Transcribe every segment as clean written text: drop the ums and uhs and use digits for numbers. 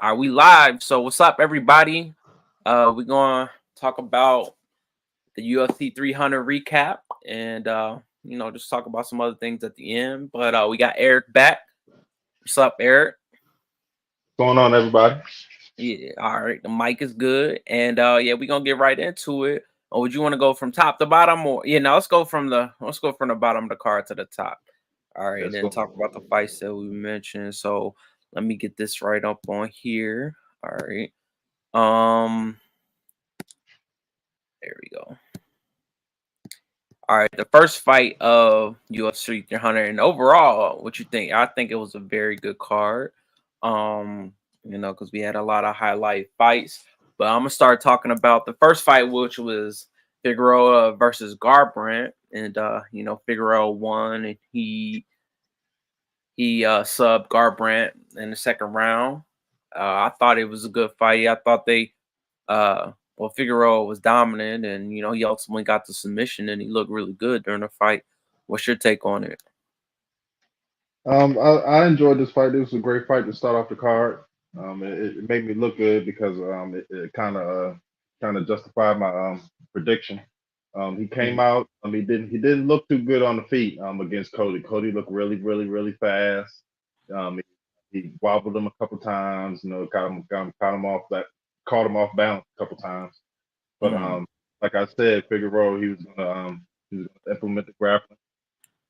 Are we live? So what's up, everybody? We're gonna talk about the UFC 300 recap, and just talk about some other things at the end. But we got Eric back. What's up, Eric? Going on, everybody? Yeah, all right. The mic is good, and yeah, we're gonna get right into it. Or would you want to go from top to bottom, or let's go from the bottom of the card to the top. All right, and Let's then go. talk about the fights that we mentioned. So let me get this right up on here. All right. Um, there we go. All right, the first fight of UFC 300, and overall, what you think? I think it was a very good card. Because we had a lot of highlight fights. But I'm gonna start talking about the first fight, which was Figueroa versus Garbrandt, and Figueroa won, and he subbed Garbrandt in the second round. I thought it was a good fight. I thought Figueroa was dominant, and he ultimately got the submission, and he looked really good during the fight. What's your take on it? I enjoyed this fight. It was a great fight to start off the card. It made me look good because it kind of justified my prediction. He came Mhm, out. He didn't look too good on the feet against Cody. Cody looked really really really fast. He wobbled him a couple times. Caught him off balance a couple times. But mhm, like I said, Figueroa he was gonna implement the grappling.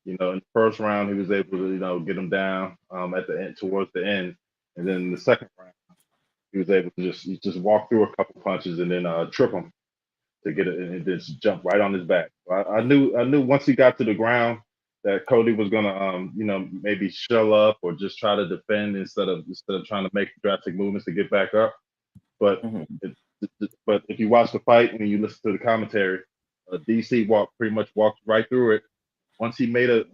In the first round, he was able to, get him down at the end, towards the end, and then in the second round, he was able to just walk through a couple punches and then trip him to get it and then just jump right on his back. I knew once he got to the ground that Cody was gonna, maybe shell up or just try to defend instead of trying to make drastic movements to get back up. But mhm, it, but if you watch the fight and you listen to the commentary, DC pretty much walked right through it. Once he made a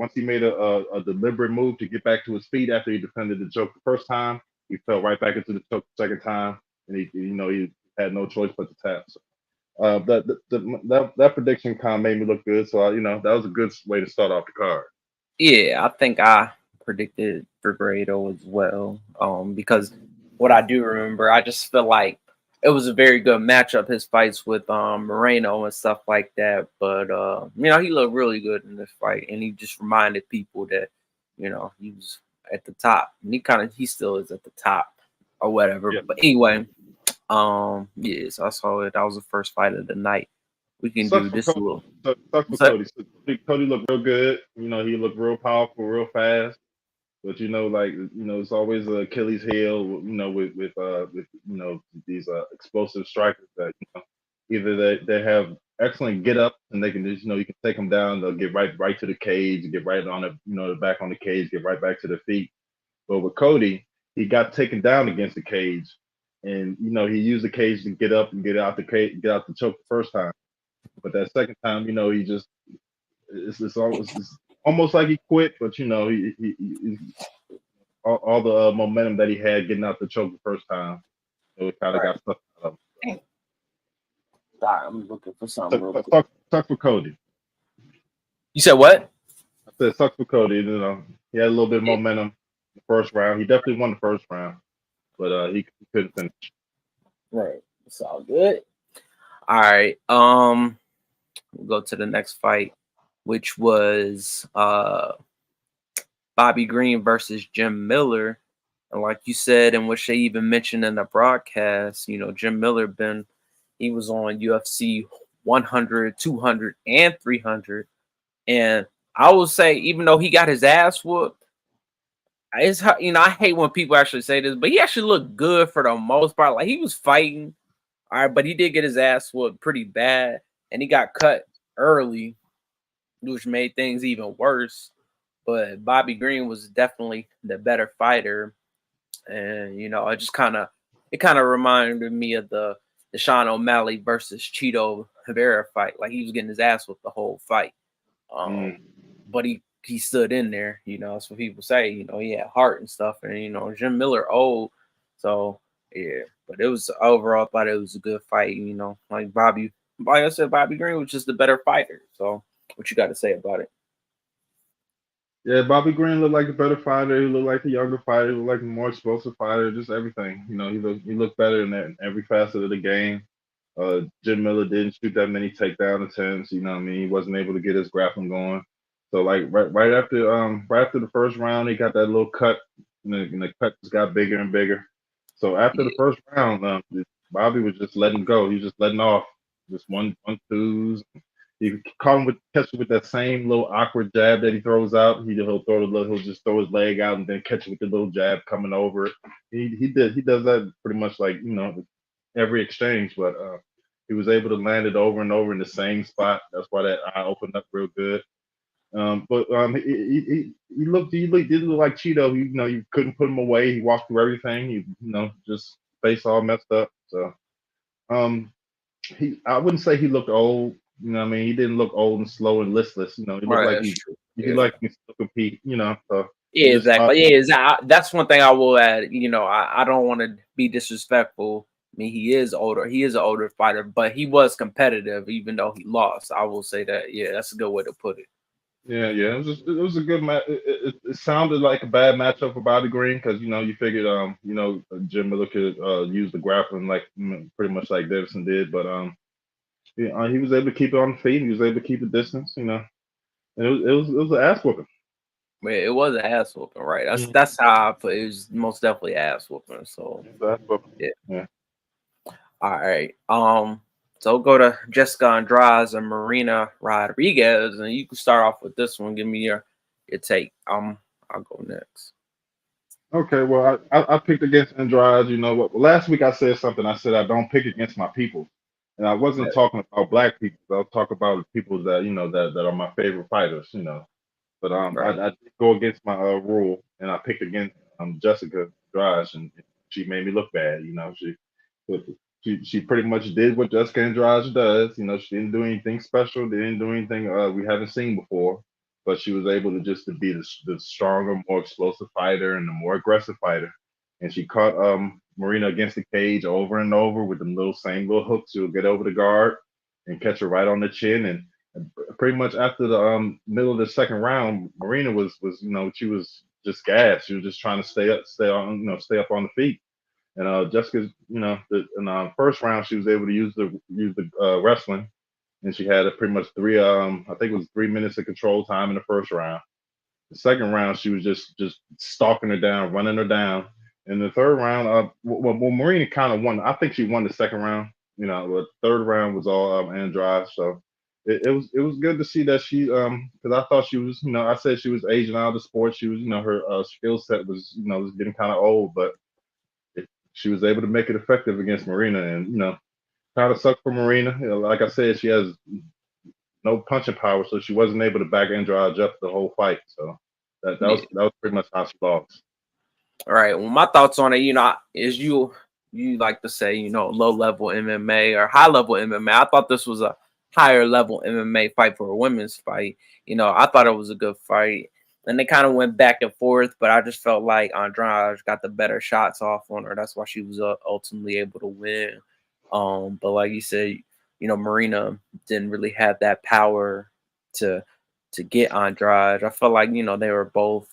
deliberate move to get back to his feet after he defended the choke the first time, he fell right back into the choke the second time, and he had no choice but to tap. So, that prediction kind of made me look good. So that was a good way to start off the card. yeah, I think I predicted Figueredo as well. Because what I do remember, I just feel like it was a very good matchup. His fights with Moreno and stuff like that. But he looked really good in this fight, and he just reminded people that he was at the top, and he still is at the top or whatever. Yeah, But anyway, yeah, so I saw it. That was the first fight of the night. We can sucks do for this a Cody. little. Sucks for What's that? Cody. So Cody looked real good. He looked real powerful, real fast. But it's always a Achilles heel. With these explosive strikers that either they have excellent get up and they can just you can take them down. They'll get right to the cage, get right on the back on the cage, get right back to the feet. But with Cody, he got taken down against the cage, and he used the cage to get up and get out the cage, get out the choke the first time. But that second time, he just it's almost like he quit. But he all the momentum that he had getting out the choke the first time, it kind of Right. got stuck out of him. Sorry, I'm looking for something Sucks, real quick. sucks, sucks for Cody. You said what? I said sucks for Cody. He had a little bit of Yeah, momentum in the first round. He definitely won the first round, but he couldn't finish. right. It's all good. All right. We'll go to the next fight, which was Bobby Green versus Jim Miller. And like you said, and which they even mentioned in the broadcast, Jim Miller he was on UFC 100, 200, and 300. And I will say, even though he got his ass whooped, I hate when people actually say this, but he actually looked good for the most part. Like he was fighting, all right, but he did get his ass whooped pretty bad, and he got cut early, which made things even worse. But Bobby Green was definitely the better fighter, and it kind of reminded me of the Sean O'Malley versus Cheeto Rivera fight. Like he was getting his ass whooped the whole fight. Mm. But he stood in there. That's what people say. He had heart and stuff, and Jim Miller old, so yeah. But it was overall, I thought it was a good fight. Like I said, Bobby Green was just the better fighter. So what you got to say about it? Yeah, Bobby Green looked like the better fighter. He looked like the younger fighter. He looked like the more explosive fighter. Just everything. He looked better in every facet of the game. Jim Miller didn't shoot that many takedown attempts. You know what I mean? He wasn't able to get his grappling going. So like right after the first round, he got that little cut, and the cut just got bigger and bigger. So after the Yeah, first round, Bobby was just letting go. He was just letting off, just one twos. You caught him with catch him with that same little awkward jab that he throws out. He'll just throw his leg out and then catch it with the little jab coming over. He does that pretty much like every exchange, but he was able to land it over and over in the same spot. That's why that eye opened up real good. But he did look like Cheeto. You couldn't put him away. He walked through everything. Just face all messed up. So um, I wouldn't say he looked old. You know what I mean? He didn't look old and slow and listless. He looked right. like That's true. he Yeah. like he still compete. So he Yeah, just exactly. Yeah, that's one thing I will add. I don't want to be disrespectful. I mean, he is older. He is an older fighter, but he was competitive, even though he lost. I will say that. Yeah, that's a good way to put it. yeah. It was a good match. It sounded like a bad matchup for Bobby Green because you figured Jim Miller could use the grappling like pretty much like Davison did, but he was able to keep it on the feet. He was able to keep the distance. And it was an ass whooping. But it was an ass whooping, right? That's Mm. that's how I put it. It was most definitely ass whooping. So It was an ass whooping. yeah. Yeah. All right. So go to Jessica Andrade and Marina Rodriguez, and you can start off with this one. Give me your take. I'll go next. Okay, well, I picked against Andrade. You know what? Last week I said something. I said I don't pick against my people, and I wasn't Right. talking about black people. I was talking about people that are my favorite fighters. But Right. I did go against my rule, and I picked against Jessica Andrade, and she made me look bad. She pretty much did what Jessica Andrade does. She didn't do anything special. They didn't do anything we haven't seen before. But she was able to just to be the stronger, more explosive fighter and the more aggressive fighter. And she caught Marina against the cage over and over with the same little hooks. She'll get over the guard and catch her right on the chin. And pretty much after the middle of the second round, Marina was she was just gassed. She was just trying to stay up on the feet. And Jessica, in the first round, she was able to use the wrestling, and she had a pretty much I think it was 3 minutes of control time in the first round. The second round, she was just stalking her down, running her down. In the third round, Marina kind of won. I think she won the second round. But the third round was all Andrade. So it was good to see that she because I thought she was I said she was aging out of the sport. She was her skill set was getting kind of old, but she was able to make it effective against Marina, and kind of sucked for Marina. Like I said, she has no punching power, so she wasn't able to back Andrade up the whole fight. So that was pretty much how she lost. All right. Well, my thoughts on it, is you like to say, low level MMA or high level MMA. I thought this was a higher level MMA fight for a women's fight. I thought it was a good fight. And they kind of went back and forth, but I just felt like Andrade got the better shots off on her. That's why she was ultimately able to win. But like you said, Marina didn't really have that power to get Andrade. I felt like they were both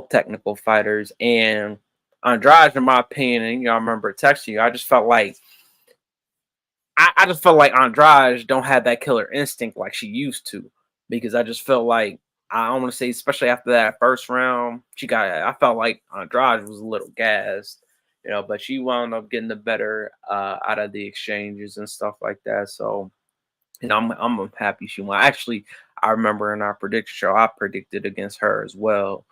technical fighters. And Andrade, in my opinion, and I remember texting you, I just felt like Andrade don't have that killer instinct like she used to, because I just felt like I don't want to say, especially after that first round, I felt like Andrade was a little gassed, but she wound up getting the better out of the exchanges and stuff like that. So I'm happy she won. Actually, I remember in our prediction show, I predicted against her as well.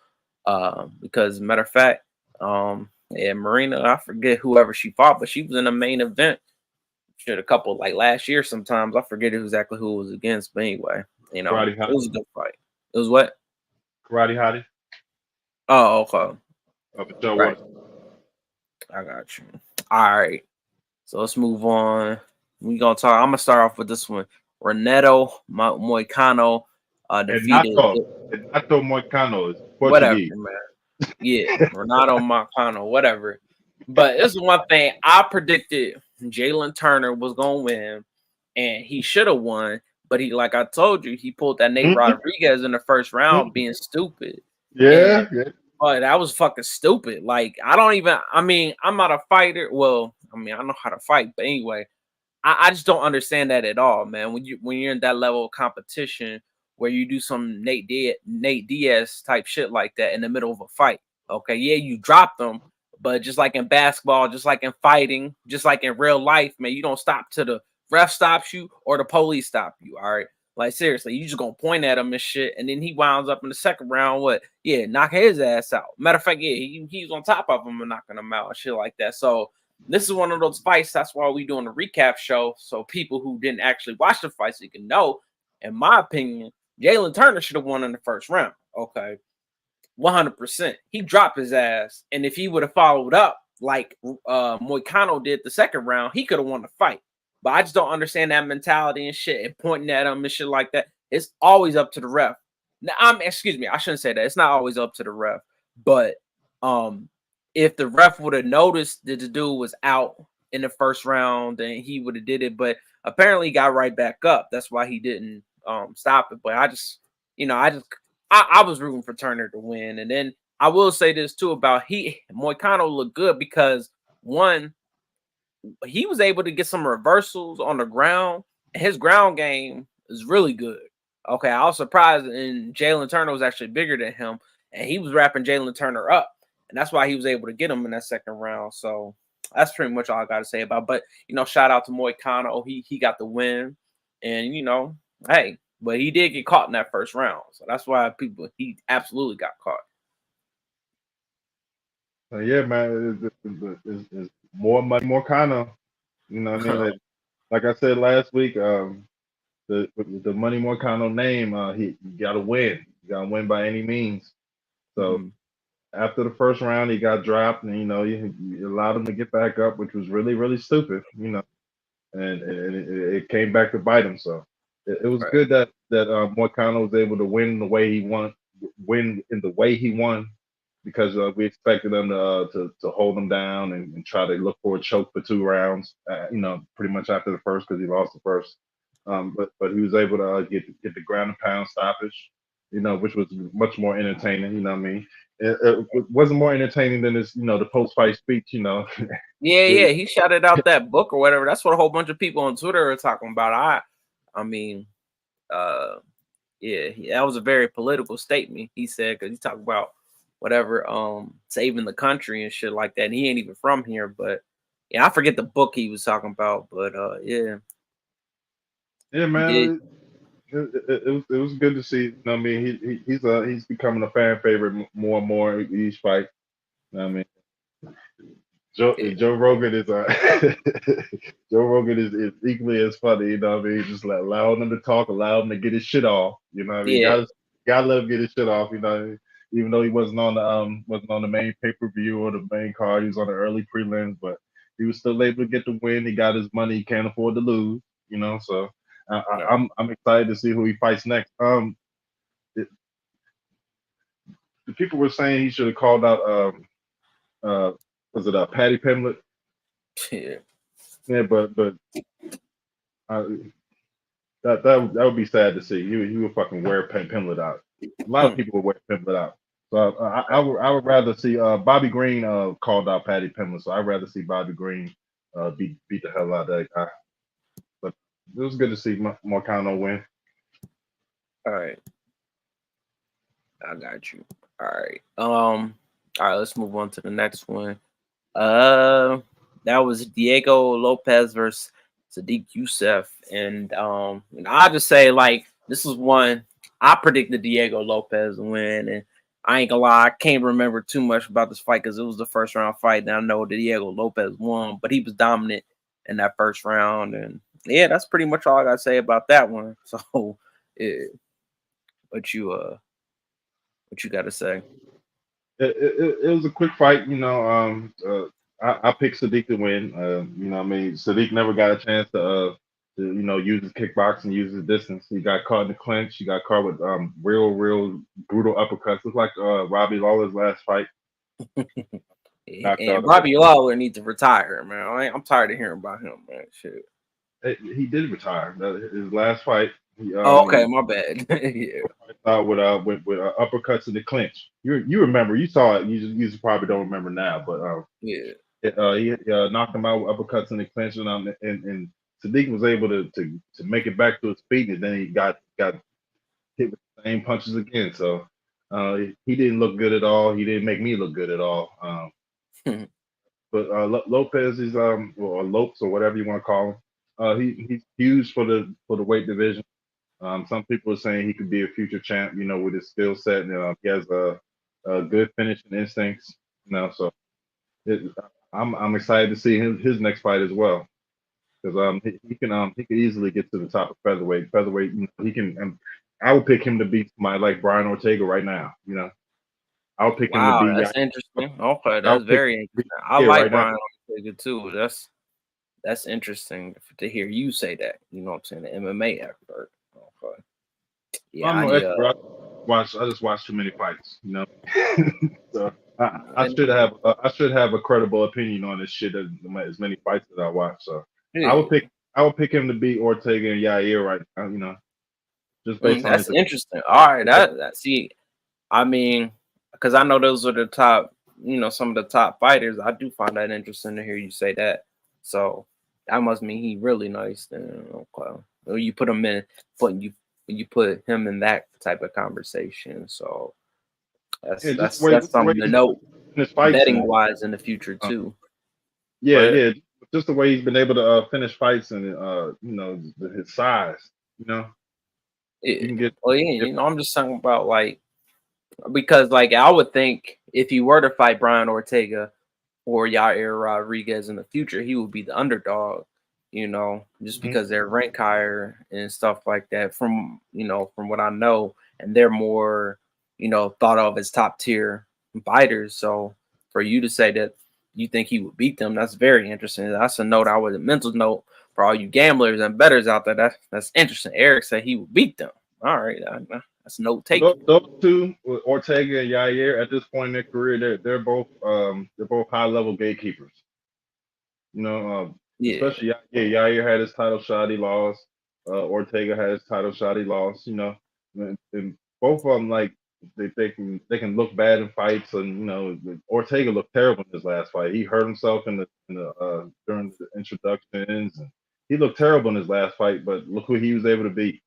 Because matter of fact, yeah, Marina, I forget whoever she fought, but she was in the main event. Shit, a couple like last year. Sometimes I forget exactly who it was against, but anyway, Karate it was Hottie, a good fight. It was what? Karate Hottie, Oh, okay, Michelle right. Water. I got you. All right, so let's move on. We gonna talk. I'm gonna start off with this one. Renato Moicano defeated Renato Moicano is whatever, Portuguese. man. Yeah, Renato Moicano, whatever. But this is one thing I predicted: Jalen Turner was gonna win, and he should have won. But he, like I told you, he pulled that Nate Mhm. Rodriguez in the first round being stupid. And Yeah, yeah. but that was fucking stupid. Like, I mean, I'm not a fighter. Well, I mean, I know how to fight, but anyway, I just don't understand that at all, man. When you're in that level of competition where you do some Nate Diaz type shit like that in the middle of a fight. Okay, yeah, you drop them, but just like in basketball, just like in fighting, just like in real life, man, you don't stop till the ref stops you or the police stop you. All right. Like, seriously, you just gonna point at him and shit, and then he winds up in the second round. What? Yeah, knock his ass out. Matter of fact, yeah, he's on top of him and knocking him out and shit like that. So this is one of those fights. That's why we doing a recap show, so people who didn't actually watch the fights, you can know. In my opinion, Jalen Turner should have won in the first round. Okay, 100%. He dropped his ass, and if he would have followed up like Moicano did the second round, he could have won the fight. But I just don't understand that mentality and shit, and pointing at him and shit like that. It's always up to the ref. Now, excuse me, I shouldn't say that. It's not always up to the ref, but um, if the ref would have noticed that the dude was out in the first round, then he would have did it. But apparently, he got right back up. That's why he didn't stop it. But I just, I was rooting for Turner to win. And then I will say this too about Moicano looked good because one, he was able to get some reversals on the ground. His ground game is really good. Okay, I was surprised, and Jalen Turner was actually bigger than him, and he was wrapping Jalen Turner up, and that's why he was able to get him in that second round. So that's pretty much all I got to say about. But shout out to Moicano. He got the win, and hey, but he did get caught in that first round, so that's why he absolutely got caught. Yeah, man. It's more money, more kind of. You know what I mean? Like I said last week, the Money Morcano name, he you got to win. You got to win by any means. So Mhm. after the first round, he got dropped, and you allowed him to get back up, which was really really stupid. And it came back to bite him. So it was Right. good that Morcano was able to win the way he won, win in the way he won, because we expected him to hold him down and try to look for a choke for 2 rounds. Pretty much after the first, because he lost the first. But he was able to get the ground and pound stoppage. Which was much more entertaining. You know what I mean? It wasn't more entertaining than this. The post fight speech. Yeah, yeah, he shouted out that book or whatever. That's what a whole bunch of people on Twitter are talking about. I mean, uh, yeah, that was a very political statement he said because he talked about whatever, saving the country and shit like that. And he ain't even from here, but yeah, I forget the book he was talking about, but yeah, Yeah, he did. man. It was good to see. I mean, he's becoming a fan favorite more and more each fight. I mean, Yeah, Joe Rogan is Joe Rogan is equally as funny. What I mean? Just allow him to talk, allow him to get his shit off. What I mean? yeah, Gotta let him get his shit off. Even though he wasn't on the main pay per view or the main card, he was on the early prelims, but he was still able to get the win. He got his money. He can't afford to lose. So no, I'm excited to see who he fights next. The, the people were saying he should have called out uh was it Patty Pimlet? yeah, Yeah, but uh, that would be sad to see. He would fucking wear Pimlet out. A lot of people would wear Pimlet out. So I would rather see Bobby Green called out Patty Pimlet. So I'd rather see Bobby Green beat the hell out of that guy. But it was good to see Marcano win. all right, I got you. All right, let's move on to the next one. Uh, that was Diego Lopez versus Sadiq Youssef, and I just say like this is one I predicted Diego Lopez to win, and I ain't gonna lie, I can't remember too much about this fight because it was the first round fight, and I know that Diego Lopez won, but he was dominant in that first round, and yeah, that's pretty much all I gotta say about that one. So, yeah, what you what you gotta say? It was a quick fight. I picked Sadiq to win. I mean, Sadiq never got a chance to use his kickboxing, use his distance. He got caught in the clinch. He got caught with real brutal uppercuts. It's like Robbie Lawler's last fight. Knocked And out. Robbie Lawler needs to retire, man. I'm tired of hearing about him, man. Shit. He did retire. His last fight. Oh, He okay, my bad. Yeah, with uppercuts in the clinch. You remember? You saw it. You probably don't remember now, but yeah. he knocked him out with uppercuts in the clinch, and Sadiq was able to make it back to his feet, and then he got hit with the same punches again. So he didn't look good at all. He didn't make me look good at all. But Lopez is or Lopes or whatever you want to call him. He's huge for the weight division. Some people are saying he could be a future champ. You know, with his skill set, and he has a good finishing instincts. You know, so it, I'm excited to see his next fight as well because he can easily get to the top of featherweight. Featherweight, you know, he can. I would pick him to beat somebody like Brian Ortega right now. You know, I would pick him to Wow, beat. that's interesting. Okay, I that's would pick him very to beat interesting. I yeah like right now. Brian Ortega too. That's interesting to hear you say that. You know what I'm saying? The MMA expert. Okay. Yeah, I'm I no need expert. I just watch too many fights. You know, so and I should have a credible opinion on this shit as many fights that I watch. So I would yeah. pick I would pick him to beat Ortega and Yair right now. You know, just based on That's his interesting. All right, yeah, that see, I mean, because I know those are the top, some of the top fighters. I do find that interesting to hear you say that. So that must mean he really nice. Then okay, well, you put him in, you put him in that type of conversation. So that's just that's that's the way something to he's note in his fights betting and wise in the future uh, too. yeah, But yeah, just the way he's been able to finish fights and you know his size. You know, yeah, you can get well, yeah, if I'm just talking about like because like I would think if he were to fight Brian Ortega or Yair Rodriguez in the future, he would be the underdog, just mhm. because they're ranked higher and stuff like that. From what I know, and they're more, thought of as top tier fighters. So for you to say that you think he would beat them, that's very interesting. That's a note I would a mental note for all you gamblers and bettors out there. That's interesting. Eric said he would beat them. All right, that's note taken. Those two, Ortega and Yair, at this point in their career, they're both high level gatekeepers. You know, Yeah, especially Yair had his title shot, he lost. Ortega had his title shot, he lost. You know, and both of them like they can look bad in fights, and you know, Ortega looked terrible in his last fight. He hurt himself in the during the introductions, and he looked terrible in his last fight. But look who he was able to beat.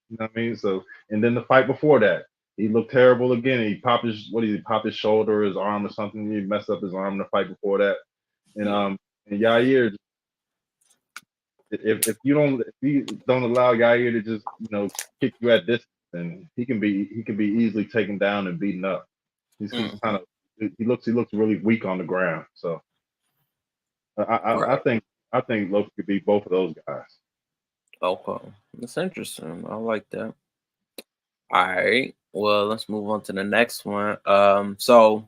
You know what I mean? So, and then the fight before that, he looked terrible again. He popped his what did he pop his shoulder, or his arm, or something. He messed up his arm in the fight before that. And yeah, and Yair, if you don't allow Yair to just kick you at distance, then he can be easily taken down and beaten up. He's mm, kind of he looks really weak on the ground. So I right. think Loki could beat both of those guys. Okay, that's interesting. I like that. All right. Well, let's move on to the next one. So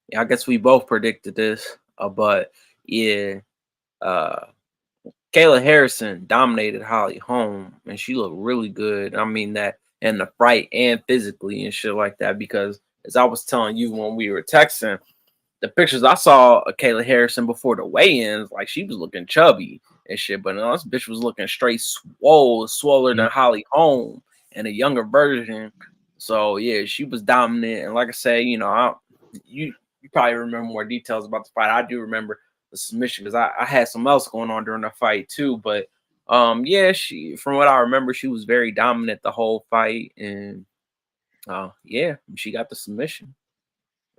yeah, I guess we both predicted this, but yeah, uh, Kayla Harrison dominated Holly Holm, and she looked really good. I mean that in the fight and physically and shit like that. Because as I was telling you when we were texting, the pictures I saw of Kayla Harrison before the weigh-ins, like she was looking chubby and shit, but no, this bitch was looking straight swoller Mhm. than Holly Holm and a younger version. So yeah, she was dominant. And like I said, you probably remember more details about the fight. I do remember the submission because I had some else going on during the fight too. But yeah, she from what I remember, she was very dominant the whole fight, and yeah, she got the submission.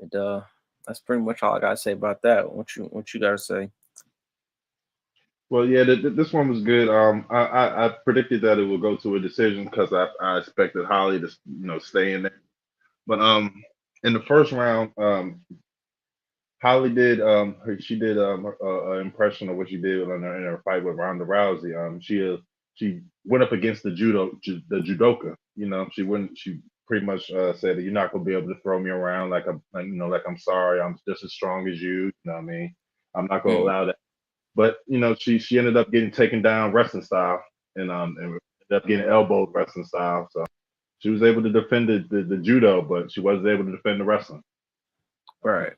And that's pretty much all I gotta say about that. What you gotta say? Well, yeah, this one was good. I predicted that it would go to a decision because I expected Holly to stay in there. But in the first round, Holly did she did an impression of what she did in her fight with Ronda Rousey. She went up against the judoka. You know, she pretty much said that you're not gonna be able to throw me around like I'm sorry, I'm just as strong as you. You know what I mean? I'm not gonna Mm, allow that. But she ended up getting taken down wrestling style and ended up getting elbowed wrestling style. So she was able to defend the judo, but she wasn't able to defend the wrestling. right.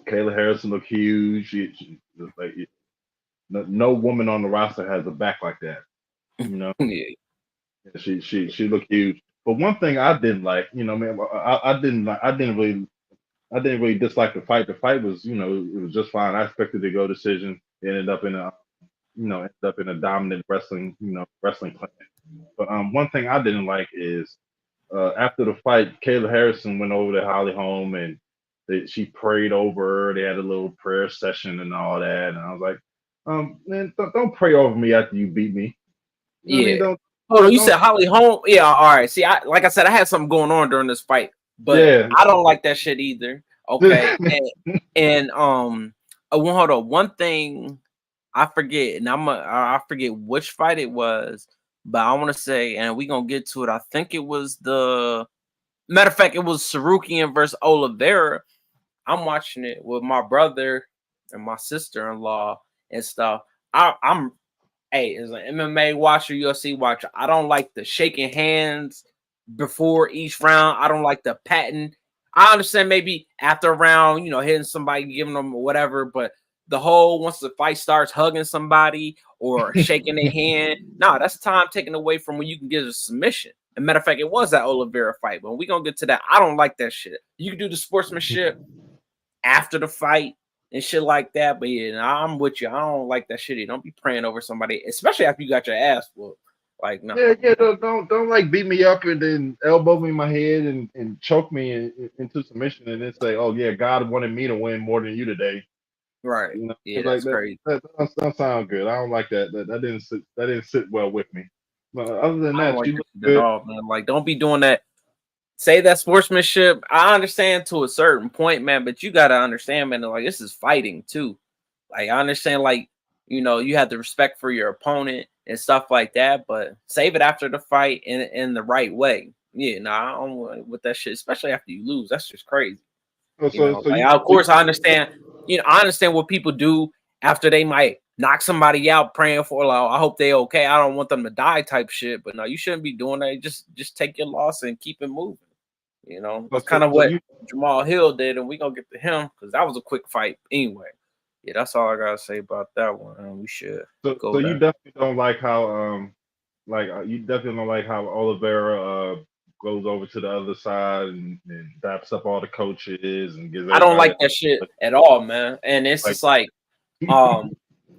Kayla Harrison looked huge. Like no woman on the roster has a back like that. You know, Yeah. She looked huge. But one thing I didn't like, man, I didn't really dislike the fight. The fight was, it was just fine. I expected to go decision. It ended up in a dominant wrestling plan. But one thing I didn't like is after the fight, Kayla Harrison went over to Holly Holm and she prayed over her. They had a little prayer session and all that. And I was like, man, don't pray over me after you beat me. You know what I mean? Yeah. Hold on, you Don't, said Holly Holm? Yeah, all right. See, like I said, I had something going on during this fight, but yeah. I don't like that shit either. Okay, and well, hold on. One thing I forget, and I forget which fight it was, but I want to say, and we gonna get to it. I think it was the matter of fact, it was Sarukian versus Oliveira. I'm watching it with my brother and my sister-in-law and stuff. I'm hey, as an MMA watcher, UFC watcher, I don't like the shaking hands before each round. I don't like the patting. I understand maybe after a round, hitting somebody, giving them whatever, but the whole once the fight starts, hugging somebody or shaking their hand, no, that's time taken away from when you can get a submission. As a matter of fact, it was that Oliveira fight, but we gonna get to that. I don't like that shit. You can do the sportsmanship after the fight and shit like that. But yeah, I'm with you. I don't like that shit. Don't be praying over somebody, especially after you got your ass whooped. Like, no. Yeah. Don't like beat me up and then elbow me in my head and choke me into submission and then say, oh yeah, God wanted me to win more than you today. Right. You know, Yeah, it's like that's that. crazy. That don't sound good. I don't like that. That didn't sit. That didn't sit well with me. But other than I don't that, like she that looked shit at good. all, man. Like, don't be doing that. Say that sportsmanship. I understand to a certain point, man, but you gotta understand, man, like this is fighting too. Like I understand, like, you have the respect for your opponent and stuff like that, but save it after the fight in the right way. Yeah, I don't want with that shit, especially after you lose. That's just crazy. So so so Like you of so course I understand. I understand what people do after they might knock somebody out, praying for like, I hope they okay. I don't want them to die, type shit. But no, you shouldn't be doing that. Just take your loss and keep it moving. so That's kind so, of so what you Jamal Hill did, and we gonna get to him because that was a quick fight anyway. Yeah, that's all I gotta say about that one. We should so go you there. definitely don't like how you definitely don't like how Oliveira goes over to the other side and daps up all the coaches and gives I don't everybody like that shit at all, man. And it's like just um,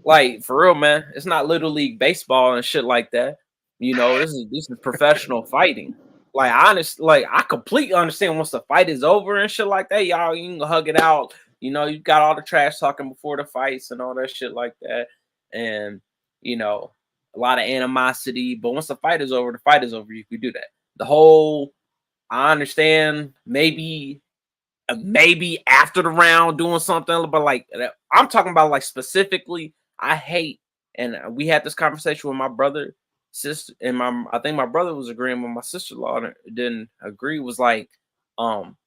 like for real, man. It's not little league baseball and shit like that. This is professional fighting. Like like I completely understand once the fight is over and shit like that, y'all you can hug it out. You got all the trash talking before the fights and all that shit like that, and you know a lot of animosity. But once the fight is over, the fight is over. You can do that. The whole I understand maybe after the round doing something, but like I'm talking about like specifically, I hate, and we had this conversation with my brother, sister, and I think my brother was agreeing with my sister-in-law didn't agree. Was like,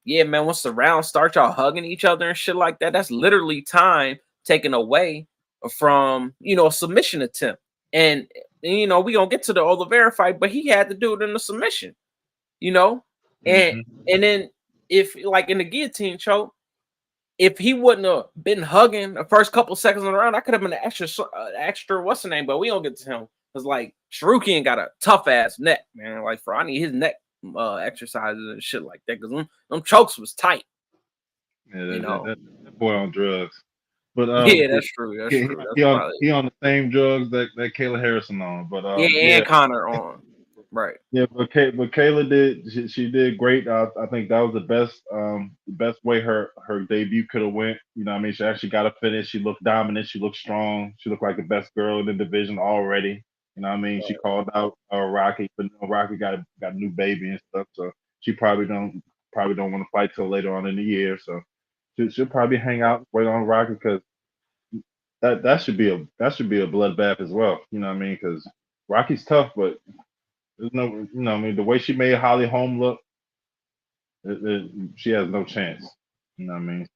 yeah, man, once the round starts, y'all hugging each other and shit like that. That's literally time taken away from a submission attempt, and we gonna get to the Oliveira fight, but he had to do it in the submission, you know, and mhm. and then if like in the guillotine choke, if he wouldn't have been hugging the first couple seconds of the round, I could have been an extra what's the name, but we don't get to him because like Sharukian got a tough ass neck, man. Like for I need his neck exercises and shit like that because them chokes was tight, Yeah, you know. that boy on drugs. But Yeah, that's true. That's he, true. That's he on probably he on the same drugs that Kayla Harrison on. But yeah, yeah, and Connor on right. yeah. But Kayla did she did great. I think that was the best way her debut could have went. You know, what I mean, she actually got a finish. She looked dominant. She looked strong. She looked like the best girl in the division already. You know, what I mean, she called out Rocky, but Rocky got a new baby and stuff, so she probably don't want to fight till later on in the year. So she'll probably hang out, wait on Rocky because that should be a bloodbath as well. You know what I mean? Because Rocky's tough, but there's no, I mean, the way she made Holly Holm look, she has no chance. You know what I mean?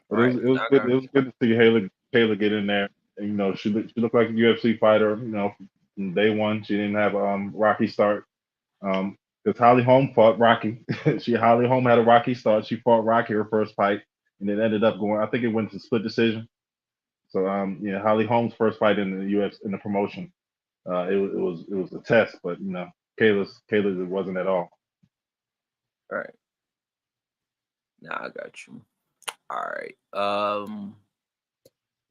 But Right. it was I good. got It was good to see Taylor get in there. And, she looked like a UFC fighter. From day one, she didn't have Rocky start. Because Holly Holm fought Rocky. Holly Holm had a Rocky start. She fought Rocky her first fight, and it ended up going. I think it went to split decision. So yeah, Holly Holm's first fight in the UFC in the promotion. It was a test, but Kayla's it wasn't at all. All right. Now I got you. All right.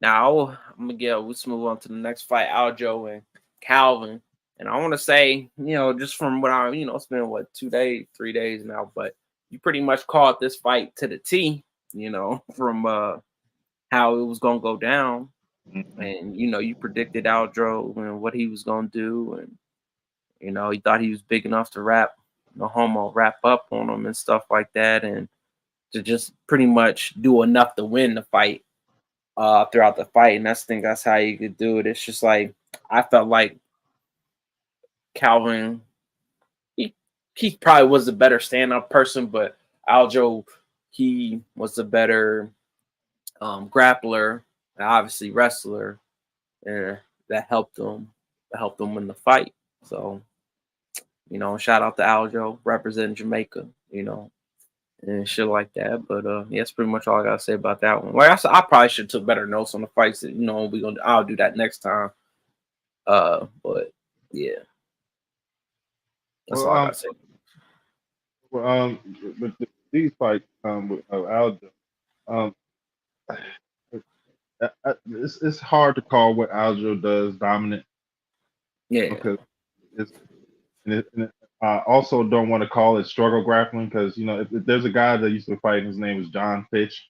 Now I'm gonna get. Let's move on to the next fight. Aljo and Calvin. And I want to say, just from what it's been what 2 days, 3 days now, but you pretty much called this fight to the T. From how it was gonna go down, Mhm. and you predicted Aljo and what he was gonna do, and he thought he was big enough to wrap up on him and stuff like that, and to just pretty much do enough to win the fight throughout the fight. And that's how you could do it. It's just like I felt like Calvin, he probably was the better stand-up person, but Aljo, he was the better grappler, and obviously wrestler, and that helped him win the fight. So, shout out to Aljo representing Jamaica, and shit like that. But yeah, that's pretty much all I gotta say about that one. Like I said, I probably should took better notes on the fights. That, I'll do that next time. But yeah, that's Well, all I gotta say. well, with these fights, with Aljo, um, it's hard to call what Aljo does dominant Yeah, because it's and I also don't want to call it struggle grappling because if there's a guy that used to fight, his name was John Fitch.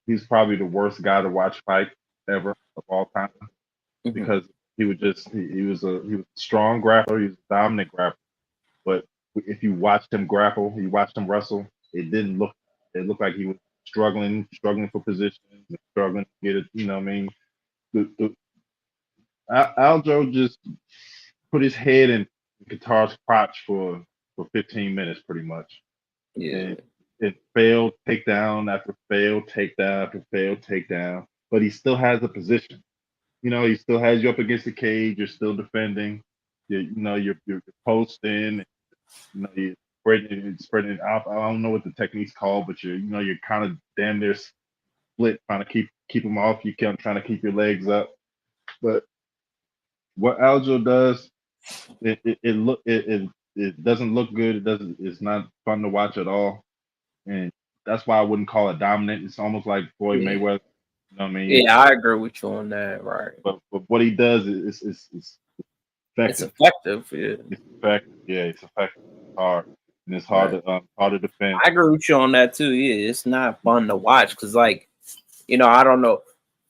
He's probably the worst guy to watch fight ever of all time hmm because he was a strong grappler, he was a dominant grappler. But if you watched him grapple, you watched him wrestle, it looked like he was struggling for position, struggling to get it. You know what I mean? Aljo just put his head in Qatar's crotch for 15 minutes, pretty much, yeah, and it failed takedown after failed takedown after failed takedown. But he still has a position. He still has you up against the cage. You're still defending. You're posting. You're spreading out. I don't know what the technique's called, but you're kind of damn near split, trying to keep them off. You keep trying to keep your legs up. But what Aljo does, it doesn't look good. It doesn't. It's not fun to watch at all, and that's why I wouldn't call it dominant. It's almost like Floyd yeah, Mayweather. You know what I mean? yeah. I agree with you on that. Right, But what he does is it's effective. effective. Yeah, It's effective. Yeah, it's effective. It's hard, and it's right. hard to defend. I agree with you on that too. Yeah, it's not fun to watch because, like, I don't know.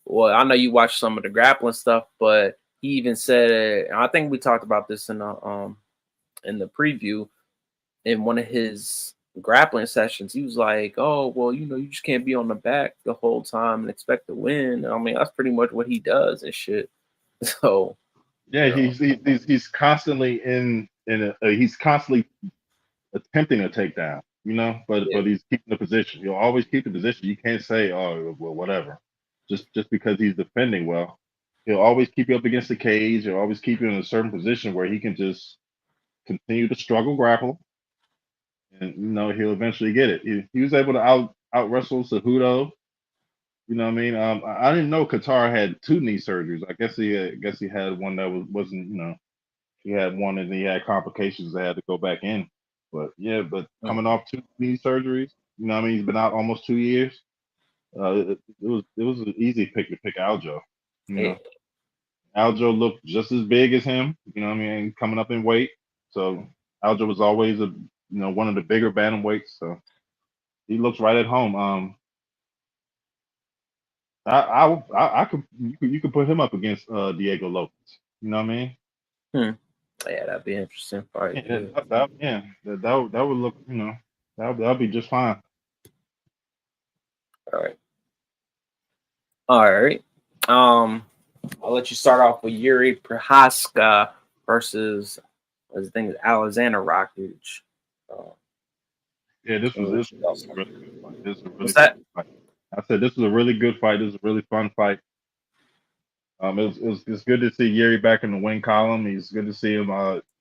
Well, I know you watch some of the grappling stuff, but he even said, and I think we talked about this in the preview in one of his grappling sessions. He was like, "Oh, well, you just can't be on the back the whole time and expect to win." I mean, that's pretty much what he does and shit. So, Yeah, you know, he's constantly he's constantly attempting a takedown, yeah, but he's keeping the position. He'll always keep the position. You can't say, oh, well, whatever, just because he's defending well. He'll always keep you up against the cage. He'll always keep you in a certain position where he can just continue to struggle grapple, and he'll eventually get it. He was able to out wrestle Cejudo. You know what I mean? I didn't know Qatar had two knee surgeries. I guess he had one that wasn't. He had one and he had complications that had to go back in. But yeah, but mm, coming off two knee surgeries, what I mean? He's been out almost 2 years. It was an easy pick to pick Aljo. You yeah, know, Aljo looked just as big as him. You know what I mean? Coming up in weight, so Aljo was always one of the bigger bantamweights. So he looks right at home. I could you could put him up against Diego Lopez. You know what I mean? hmm. Yeah, that'd be an interesting fight. Yeah, Yeah. that would look, that'd be just fine. All right. All right. Um, I'll let you start off with Yuri Prohaska versus I think it's Alexander Rakic. Uh, Yeah, this tell was me this what you was thought a about really good fight. This is a What's really that? fun fight. I said this was a really good fight. This was a really fun fight. It's good to see Yuri back in the win column. It's good to see him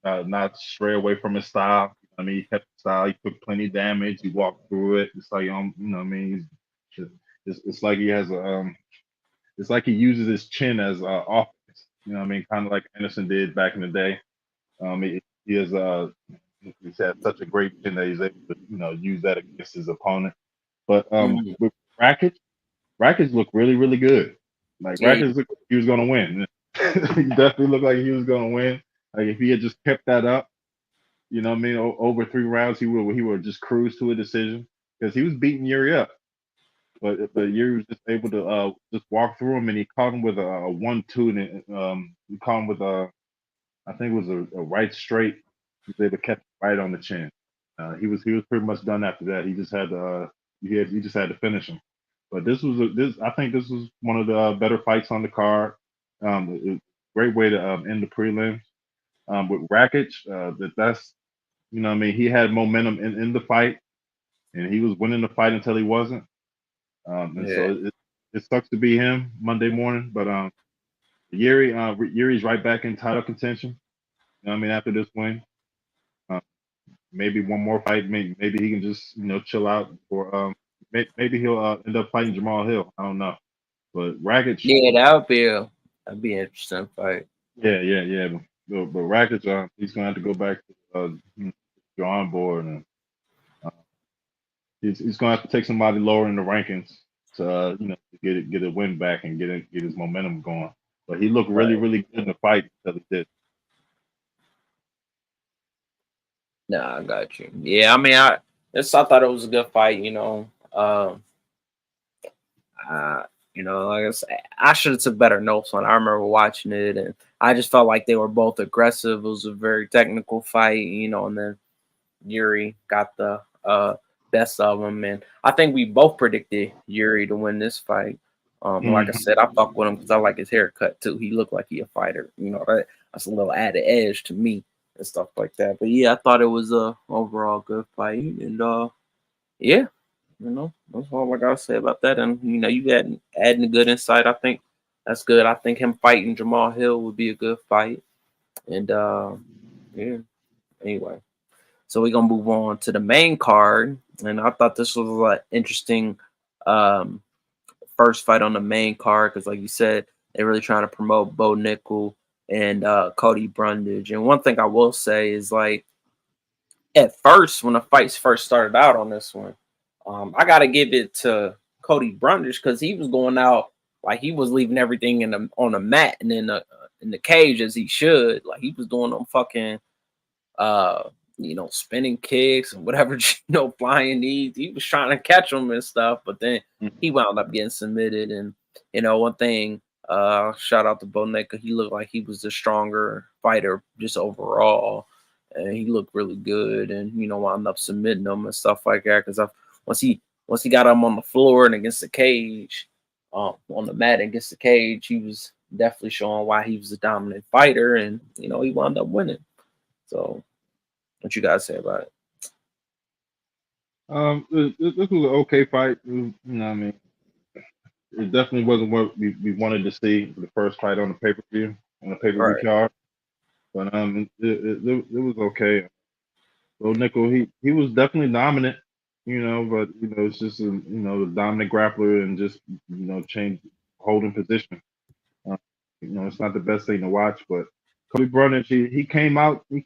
not stray away from his style. I mean, he kept the style. He took plenty of damage. He walked through it. It's like what I mean, it's like he has a it's like he uses his chin as offense. You know what I mean? Kind of like Anderson did back in the day. He is he's had such a great chin that he's able to use that against his opponent. But Mm. with Rakic, Rakic looked really really good. Like Yeah, Rakic looked like he was gonna win. He definitely looked like he was gonna win. Like if he had just kept that up, you know what I mean, over 3 rounds, he would just cruise to a decision because he was beating Yuri up. But Yuri was just able to just walk through him, and he caught him with a 1-2, and he caught him with I think it was a right straight. He was able to catch him right on the chin. He was pretty much done after that. He just had to he just had to finish him. But this I think this was one of the better fights on the card. Great way to end the prelims. With Rakic, that's what I mean, he had momentum in the fight, and he was winning the fight until he wasn't. And yeah, so it sucks to be him Monday morning, but Yuri's right back in title contention. You know what I mean, after this win, uh, maybe one more fight. Maybe he can just chill out, or maybe he'll end up fighting Jamal Hill. I don't know, but Rakic, yeah. That'd be an interesting fight. yeah, yeah, yeah. But Rakic, he's gonna have to go back to the drawing board, and uh, he's gonna have to take somebody lower in the rankings to to get a win back and get his momentum going. But he looked really Right. really good in the fight until he did. Nah, I got you. Yeah, I mean, I thought it was a good fight. Uh, like I said, I should have took better notes on it. I remember watching it, and I just felt like they were both aggressive. It was a very technical fight, and then Yuri got the best of him, and I think we both predicted Yuri to win this fight. Like I Mhm. said, I fuck with him because I like his haircut too. He looked like he a fighter. That's a little added edge to me and stuff like that. But yeah, I thought it was a overall good fight, and yeah, that's all I gotta say about that. And you got adding a good insight. I think that's good. I think him fighting Jamal Hill would be a good fight. And yeah. Anyway, so we're gonna move on to the main card. And I thought this was an interesting um first fight on the main card because, like you said, they're really trying to promote Bo Nickel and Cody Brundage. And one thing I will say is like at first when the fights first started out on this one, I gotta give it to Cody Brundage because he was going out like he was leaving everything on the mat and in the cage as he should. Like he was doing them fucking uh spinning kicks and whatever flying knees. He was trying to catch them and stuff, but then he wound up getting submitted. And one thing, shout out to Bo Nickel, he looked like he was the stronger fighter just overall, and he looked really good. And wound up submitting them and stuff like that. Because once he got him on the floor and against the cage, on the mat against the cage, he was definitely showing why he was a dominant fighter, and he wound up winning. So, what you guys say about it? This was an okay fight. What I mean, it definitely wasn't what we wanted to see for the first fight on the pay per view Right, card, but it was okay. So Nickel, he was definitely dominant, but it's just the dominant grappler and just change holding position. Uh, it's not the best thing to watch, but Cody Brundage, he came out, he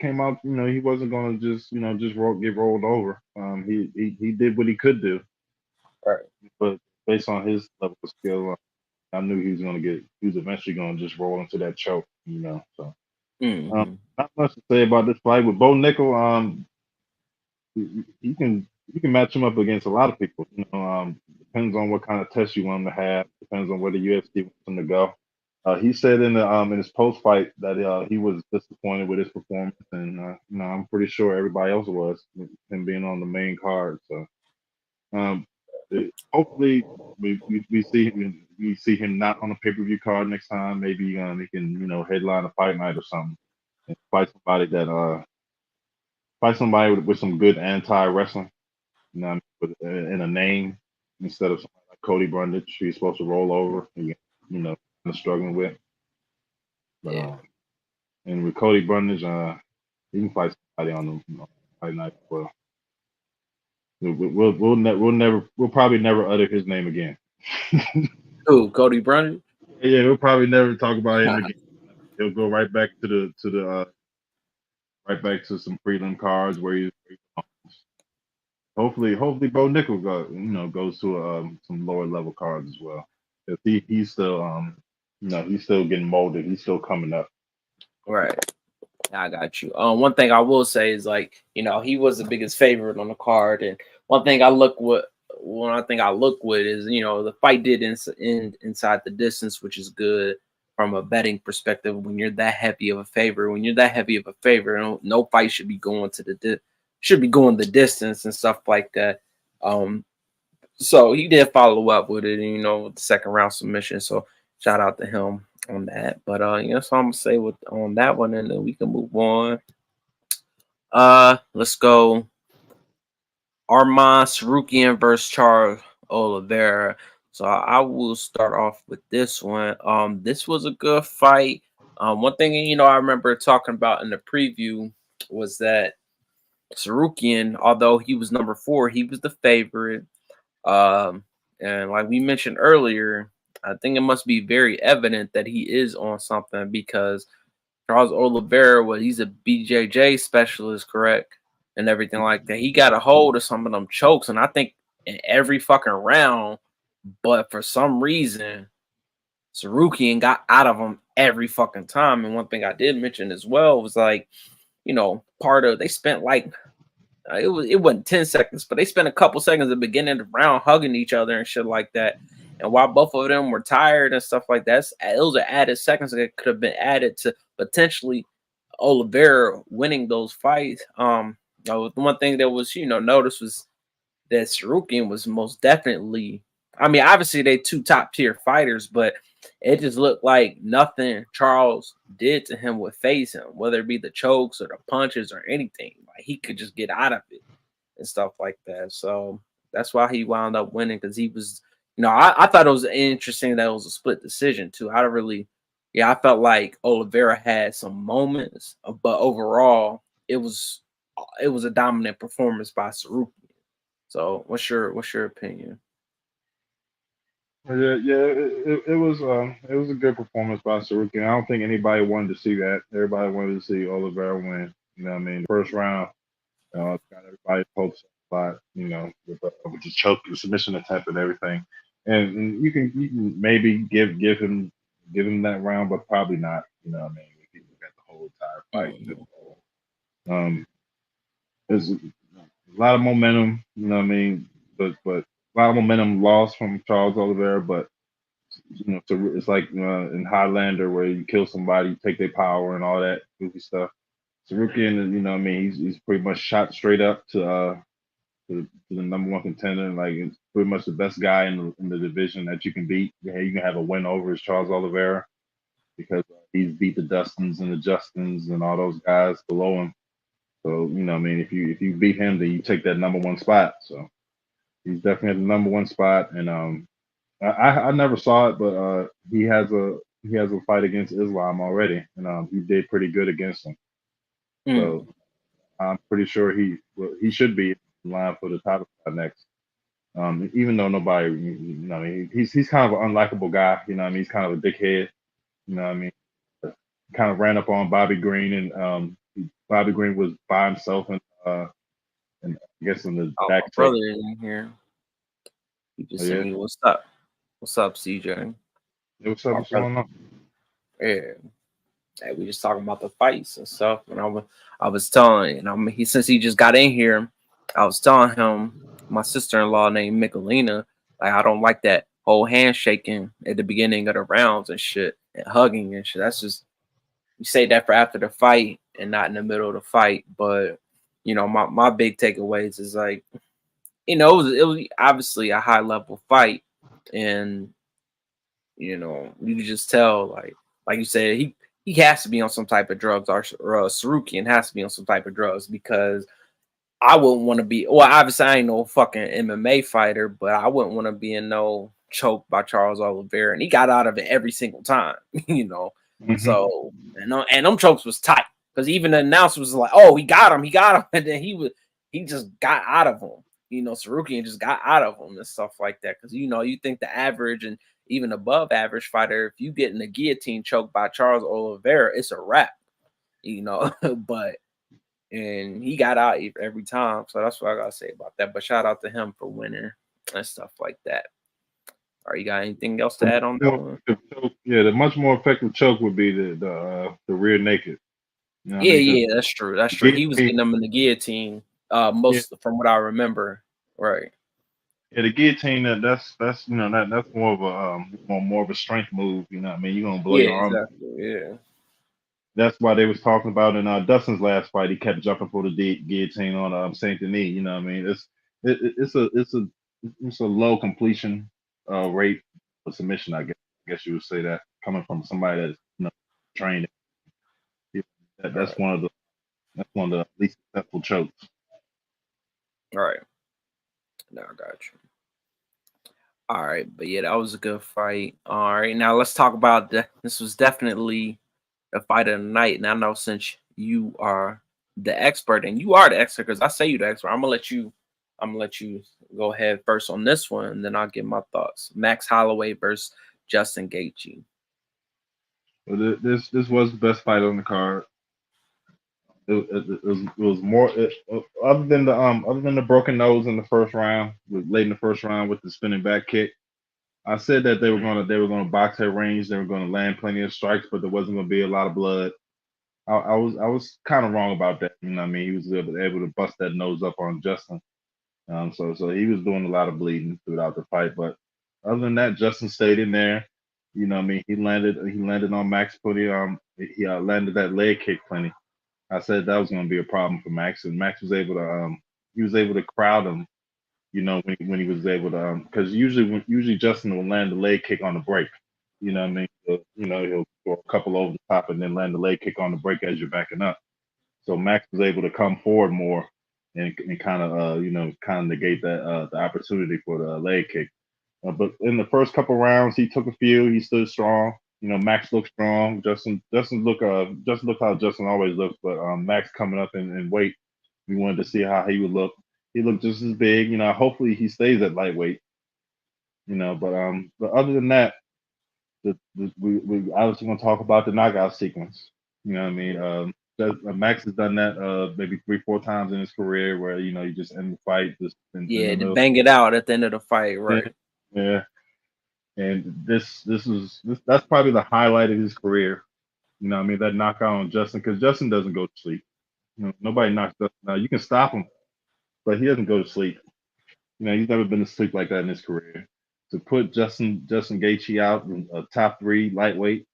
wasn't gonna just get rolled over. He did what he could do, right. but based on his level of skill, I knew he was eventually gonna just roll into that choke. So Hmm. not much to say about this fight with Bo Nickel. You can match him up against a lot of people. Depends on what kind of test you want him to have. Depends on where the UFC wants him to go. He said in his post fight that he was disappointed with his performance, and I'm pretty sure everybody else was, him being on the main card. So hopefully we see him not on the pay per view card next time. Maybe he can headline a fight night or something and fight somebody with some good anti wrestling, in a name instead of somebody like Cody Brundage, who he's supposed to roll over. Kind of struggling with. But Yeah. and with Cody Brundage, he can fight somebody on the fight night. Well, we'll probably never utter his name again. Who? Cody Brundage? Yeah, we'll probably never talk about him again. he'll go right back to the right back to some prelim cards where he hopefully Bo Nickel goes to some lower level cards as well. If he's still he's still getting molded. He's still coming up. Right. I got you. One thing I will say is like, he was the biggest favorite on the card, and one thing I look with is, the fight did end inside the distance, which is good from a betting perspective. When you're that heavy of a favorite, no fight should be going to should be going the distance and stuff like that. So he did follow up with it, and, with the second round submission. So shout out to him on that. But so I'm gonna say on that one, and then we can move on. Let's go. Arman Sarukian versus Charles Oliveira. So I will start off with this one. This was a good fight. One thing I remember talking about in the preview was that Sarukian, although he was number 4, he was the favorite. And like we mentioned earlier, I think it must be very evident that he is on something, because Charles Oliveira, he's a BJJ specialist, correct? And everything like that. He got a hold of some of them chokes, and I think in every fucking round, but for some reason, Sarukian got out of them every fucking time. And one thing I did mention as well was like, they spent like it wasn't 10 seconds, but they spent a couple seconds at the beginning of the round hugging each other and shit like that. And while both of them were tired and stuff like that, those are added seconds that could have been added to potentially Oliveira winning those fights. The one thing that was, noticed was that Sarukian was most definitely, obviously they 2 top tier fighters, but it just looked like nothing Charles did to him would phase him, whether it be the chokes or the punches or anything. Like, he could just get out of it and stuff like that. So that's why he wound up winning, because he was, I thought it was interesting that it was a split decision too. I felt like Oliveira had some moments, but overall it was a dominant performance by Sarukian. So what's your opinion? It was a good performance by Sarukian. I don't think anybody wanted to see that. Everybody wanted to see Oliveira win. You know what I mean? First round, got everybody's hopes up, with the choke, the submission attempt, and everything. And you can maybe give him that round, but probably not. You know what I mean? If you look at the whole entire fight, there's a lot of momentum. You know what I mean? But a lot of momentum lost from Charles Oliveira, but so it's like in Highlander where you kill somebody, you take their power and all that goofy stuff. Sarukian, what I mean, he's pretty much shot straight up to the number 1 contender. Like, it's pretty much the best guy in the division that you can beat. Yeah, you can have a win over is Charles Oliveira, because he's beat the Dustins and the Justins and all those guys below him. So what I mean, if you beat him, then you take that number 1 spot. So he's definitely at the number 1 spot, and I never saw it, but he has a fight against Islam already, and he did pretty good against him. So I'm pretty sure he should be in line for the title spot next. Even though nobody, he's kind of an unlikable guy. He's kind of a dickhead. Kind of ran up on Bobby Green, and Bobby Green was by himself, and I guess in the back. My brother is in here. He just sent me, "What's up? What's up, CJ? What's up? What's going on?" Yeah. Hey, we just talking about the fights and stuff, and I was telling, since he just got in here, I was telling him my sister-in-law named Michelina, like, I don't like that whole handshaking at the beginning of the rounds and shit, and hugging and shit. That's just, you say that for after the fight and not in the middle of the fight. But my big takeaways is like, it was obviously a high level fight, and you could just tell, like you said, he has to be on some type of drugs, or Sarukian has to be on some type of drugs, because I wouldn't want to be, well, obviously I ain't no fucking MMA fighter, but I wouldn't want to be in no choke by Charles Oliveira, and he got out of it every single time, Mm-hmm. So, and them chokes was tight, because even the announcer was like, "Oh, he got him," and then he just got out of them. Sarukian just got out of him and stuff like that. Because you think the average and even above average fighter, if you get in the guillotine choke by Charles Oliveira, it's a wrap. But and he got out every time. So that's what I gotta say about that. But shout out to him for winning and stuff like that. All right, you got anything else to add on that one? The much more effective choke would be the rear naked. You know what I Yeah, mean? yeah, that's true. That's true. He was getting them in the guillotine, Yeah, most from what I remember. Right. yeah, the guillotine that's that's more of a more of a strength move. You know what I mean? You're gonna blow Yeah, your arm. exactly. Yeah. That's why they was talking about in Dustin's last fight. He kept jumping for the guillotine on Saint Denis. You know what I mean? It's a low completion rate for submission. I guess you would say that coming from somebody that's trained. Yeah, All right. That's one of the least successful chokes. All right. Now I got you. All right, but yeah, that was a good fight. All right, now let's talk about this. Was definitely the fight of the night, and I know since you are the expert, and you are the expert, because I say you the expert. I'm gonna let you. Go ahead first on this one, and then I'll give my thoughts. Max Holloway versus Justin Gaethje. Well, this was the best fight on the card. It was more other than the broken nose in the first round, late in the first round with the spinning back kick. I said that they were gonna box at range. They were gonna land plenty of strikes, but there wasn't gonna be a lot of blood. I was kind of wrong about that. You know what I mean? He was able to bust that nose up on Justin. So he was doing a lot of bleeding throughout the fight. But other than that, Justin stayed in there. You know what I mean? He landed on Max plenty. He landed that leg kick plenty. I said that was going to be a problem for Max, and Max was able to crowd him. When he was able to because usually Justin will land the leg kick on the break. You know what I mean? So, he'll go a couple over the top and then land the leg kick on the break as you're backing up. So Max was able to come forward more and kind of negate that the opportunity for the leg kick. But in the first couple rounds, he took a few. He stood strong. Max looked strong. Justin looked how Justin always looks. But Max coming up in weight, we wanted to see how he would look. He looked just as big. Hopefully he stays at lightweight. But other than that, we obviously going to talk about the knockout sequence. You know what I mean? Max has done that maybe 3-4 times in his career, where you just end the fight just in Yeah, the to middle. bang it out at the end of the fight, Yeah, right? yeah. And that's probably the highlight of his career. You know what I mean? That knockout on Justin, because Justin doesn't go to sleep. Nobody knocks Justin out. You can stop him, but he doesn't go to sleep. He's never been to sleep like that in his career. To put Justin Gaethje out in a top 3 lightweight,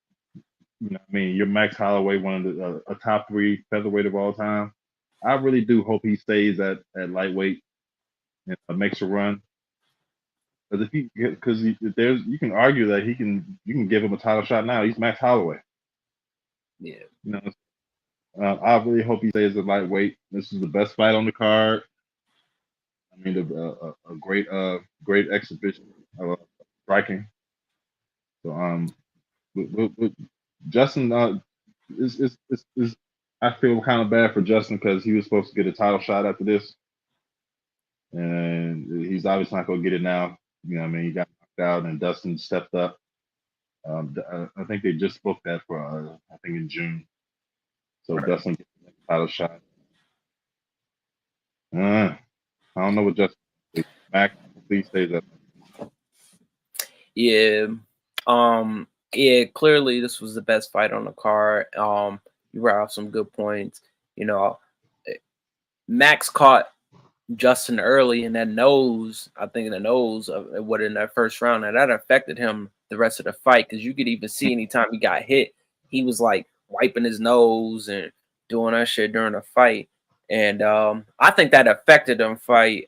you're Max Holloway, one of the a top 3 featherweight of all time. I really do hope he stays at lightweight and makes a run. Because you can argue that you can give him a title shot now. He's Max Holloway. Yeah. I really hope he stays at lightweight. This is the best fight on the card. I mean, a great exhibition of striking. So with Justin, is I feel kind of bad for Justin because he was supposed to get a title shot after this, and he's obviously not going to get it now. You know what I mean? He got knocked out, and Dustin stepped up. I think they just booked that for I think in June. So Right. Dustin gets a title shot. I don't know what Justin. Max, please stay up. Yeah. Yeah, clearly this was the best fight on the card. You brought out some good points. Max caught Justin early in that nose, I think in the nose of what in that first round, and that affected him the rest of the fight because you could even see anytime he got hit, he was like wiping his nose and doing that shit during the fight. And I think that affected him fight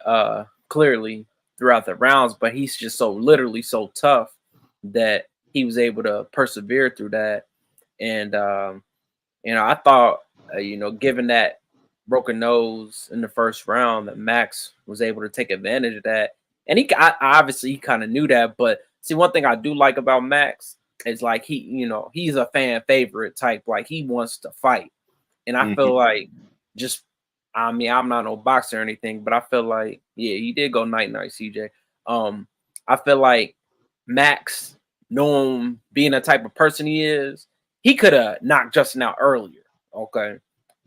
clearly throughout the rounds, but he's just literally so tough that he was able to persevere through that. And I thought given that broken nose in the first round, that Max was able to take advantage of that. And obviously he kind of knew that. But see, one thing I do like about Max is like he's a fan favorite type. Like he wants to fight. And I feel like I mean, I'm not no boxer or anything, but I feel like, yeah, he did go night night, CJ. Um, I feel like Max, knowing being the type of person he is, he could have knocked Justin out earlier. Okay,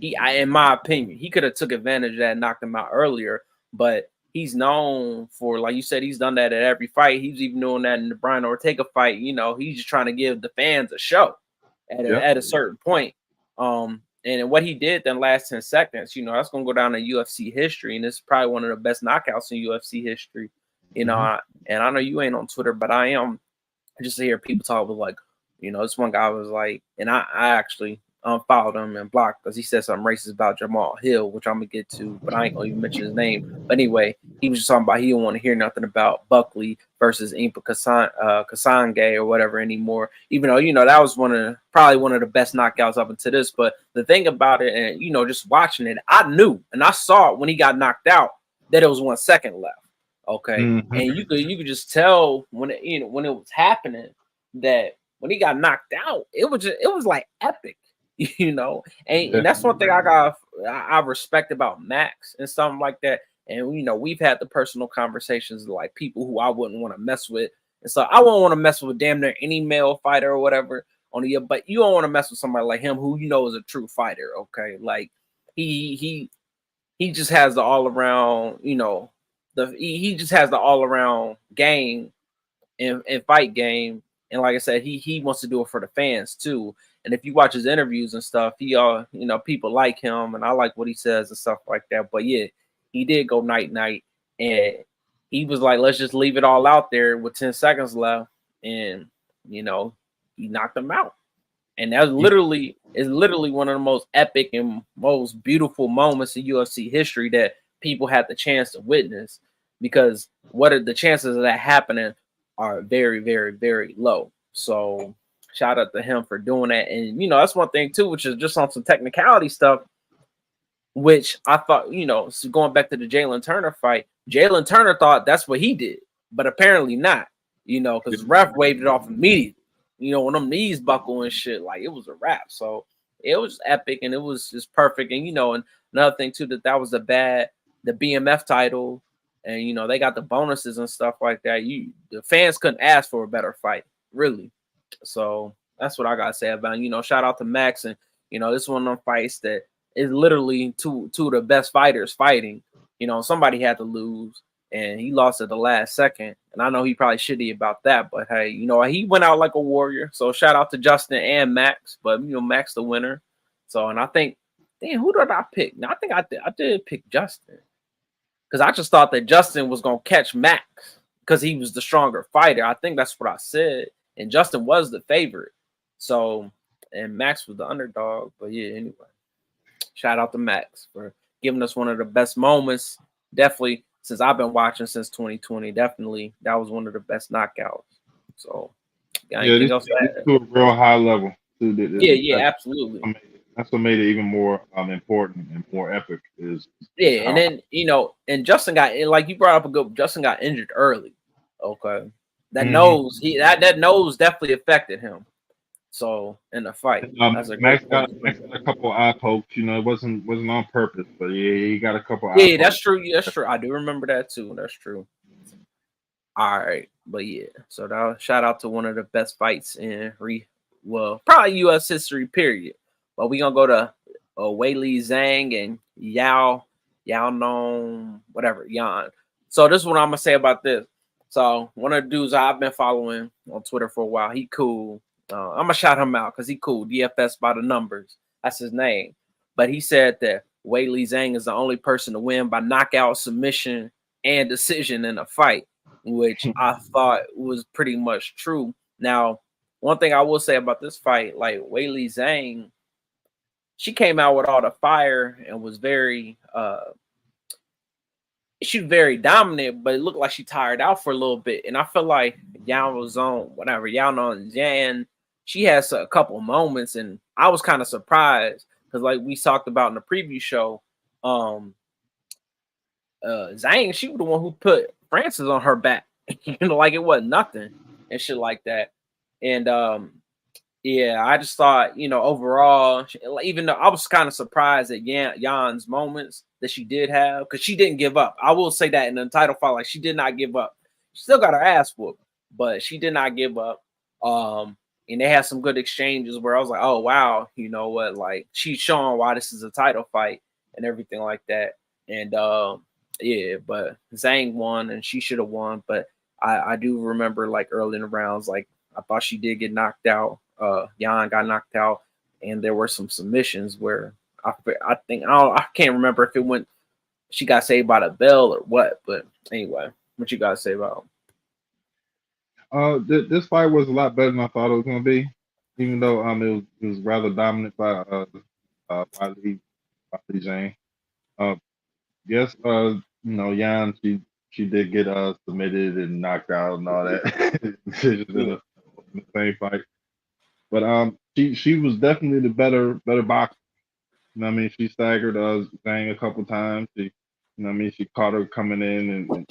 in my opinion, he could have took advantage of that, and knocked him out earlier. But he's known for, like you said, he's done that at every fight. He's even doing that in the Brian Ortega fight. You know, he's just trying to give the fans a show Yeah. at a certain point. And what he did in the last 10 seconds, you know, that's gonna go down in UFC history, and it's probably one of the best knockouts in UFC history. You know, and I know you ain't on Twitter, but I am. Just to hear people talk was like, you know, this one guy was like, and I actually unfollowed him and blocked because he said something racist about Jamal Hill, which I'm gonna get to, but I ain't gonna even mention his name. But anyway, he was just talking about he don't want to hear nothing about Buckley versus Impa Kasange or whatever anymore. Even though, you know, that was probably one of the best knockouts up until this. But the thing about it, and you know, just watching it, I knew and I saw it when he got knocked out that it was 1 second left. Okay, and you could just tell when it, you know, when it was happening, that when he got knocked out, it was like epic, you know. And that's one thing I respect about Max and something like that. And you know, we've had the personal conversations like people who I wouldn't want to mess with, and so I won't want to mess with damn near any male fighter or whatever on the, but you don't want to mess with somebody like him who you know is a true fighter. Okay, like he just has the all around, you know, he just has the all around game and fight game. And like I said, he wants to do it for the fans too. And if you watch his interviews and stuff, you know, people like him and I like what he says and stuff like that. But yeah, he did go night night and he was like, let's just leave it all out there with 10 seconds left. And you know, he knocked him out. And that is literally one of the most epic and most beautiful moments in UFC history that people had the chance to witness, because what are the chances of that happening are very, very, very low. So shout out to him for doing that. And you know, that's one thing too, which is just on some technicality stuff, which I thought, you know, so going back to the Jalen Turner fight, Jalen Turner thought that's what he did, but apparently not, you know, because ref waved it off immediately. You know, when them knees buckle and shit, like it was a wrap. So it was epic and it was just perfect. And you know, and another thing too, that was the BMF title, and you know, they got the bonuses and stuff like that. The fans couldn't ask for a better fight, really. So that's what I gotta say about it. You know, shout out to Max, and you know, this one of them fights that is literally two of the best fighters fighting. You know, somebody had to lose, and he lost at the last second. And I know he probably shitty about that, but hey, you know, he went out like a warrior. So shout out to Justin and Max, but you know, Max the winner. So, and I think, damn, who did I pick? No, I think I did pick Justin, because I just thought that Justin was gonna catch Max because he was the stronger fighter. I think that's what I said, and Justin was the favorite. So, and Max was the underdog. But yeah, anyway, shout out to Max for giving us one of the best moments. Definitely, since I've been watching since 2020, definitely that was one of the best knockouts. So, got anything else to add? To a real high level. Yeah, absolutely. That's what made it even more important and more epic. Yeah, and then you know, and Justin got, like you brought up a good. Justin got injured early. Okay, that nose that nose definitely affected him. So in the fight, that's a Max great got point. a couple eye pokes. You know, it wasn't on purpose, but yeah, he got a couple eye Yeah, pokes. that's true. Yeah, that's true. I do remember that too. That's true. All right, but yeah, so that shout out to one of the best fights in probably U.S. history. Period. But we gonna go to Weili Zhang and Yao Nong, whatever Yan. So this is what I'm gonna say about this. So one of the dudes I've been following on Twitter for a while, he cool. I'm gonna shout him out because he cool. DFS by the numbers. That's his name. But he said that Weili Zhang is the only person to win by knockout, submission, and decision in a fight, which I thought was pretty much true. Now, one thing I will say about this fight, like Weili Zhang, she came out with all the fire and was she was very dominant, but it looked like she tired out for a little bit. And I feel like Yao was on whatever, Yao on Jan, she has a couple moments, and I was kind of surprised because like we talked about in the preview show, Zhang, she was the one who put Francis on her back, you know, like it wasn't nothing and shit like that. And Yeah, I just thought, overall, even though I was kind of surprised at Jan's moments that she did have, because she didn't give up. I will say that in the title fight, like she did not give up. She still got her ass whooped, but she did not give up. And they had some good exchanges where I was like, oh wow, you know what? Like she's showing why this is a title fight and everything like that. And yeah, but Zhang won and she should have won. But I do remember like early in the rounds, like I thought she did get knocked out. Jan got knocked out, and there were some submissions where I think I can't remember if it went she got saved by the bell or what. But anyway, what you got to say about? This fight was a lot better than I thought it was going to be, even though it was rather dominant by Wiley Jane. Uh, yes, Yan she did get submitted and knocked out and all that decisions Yeah, in the same fight. But she was definitely the better boxer. You know what I mean? She staggered Zhang a couple times. She caught her coming in and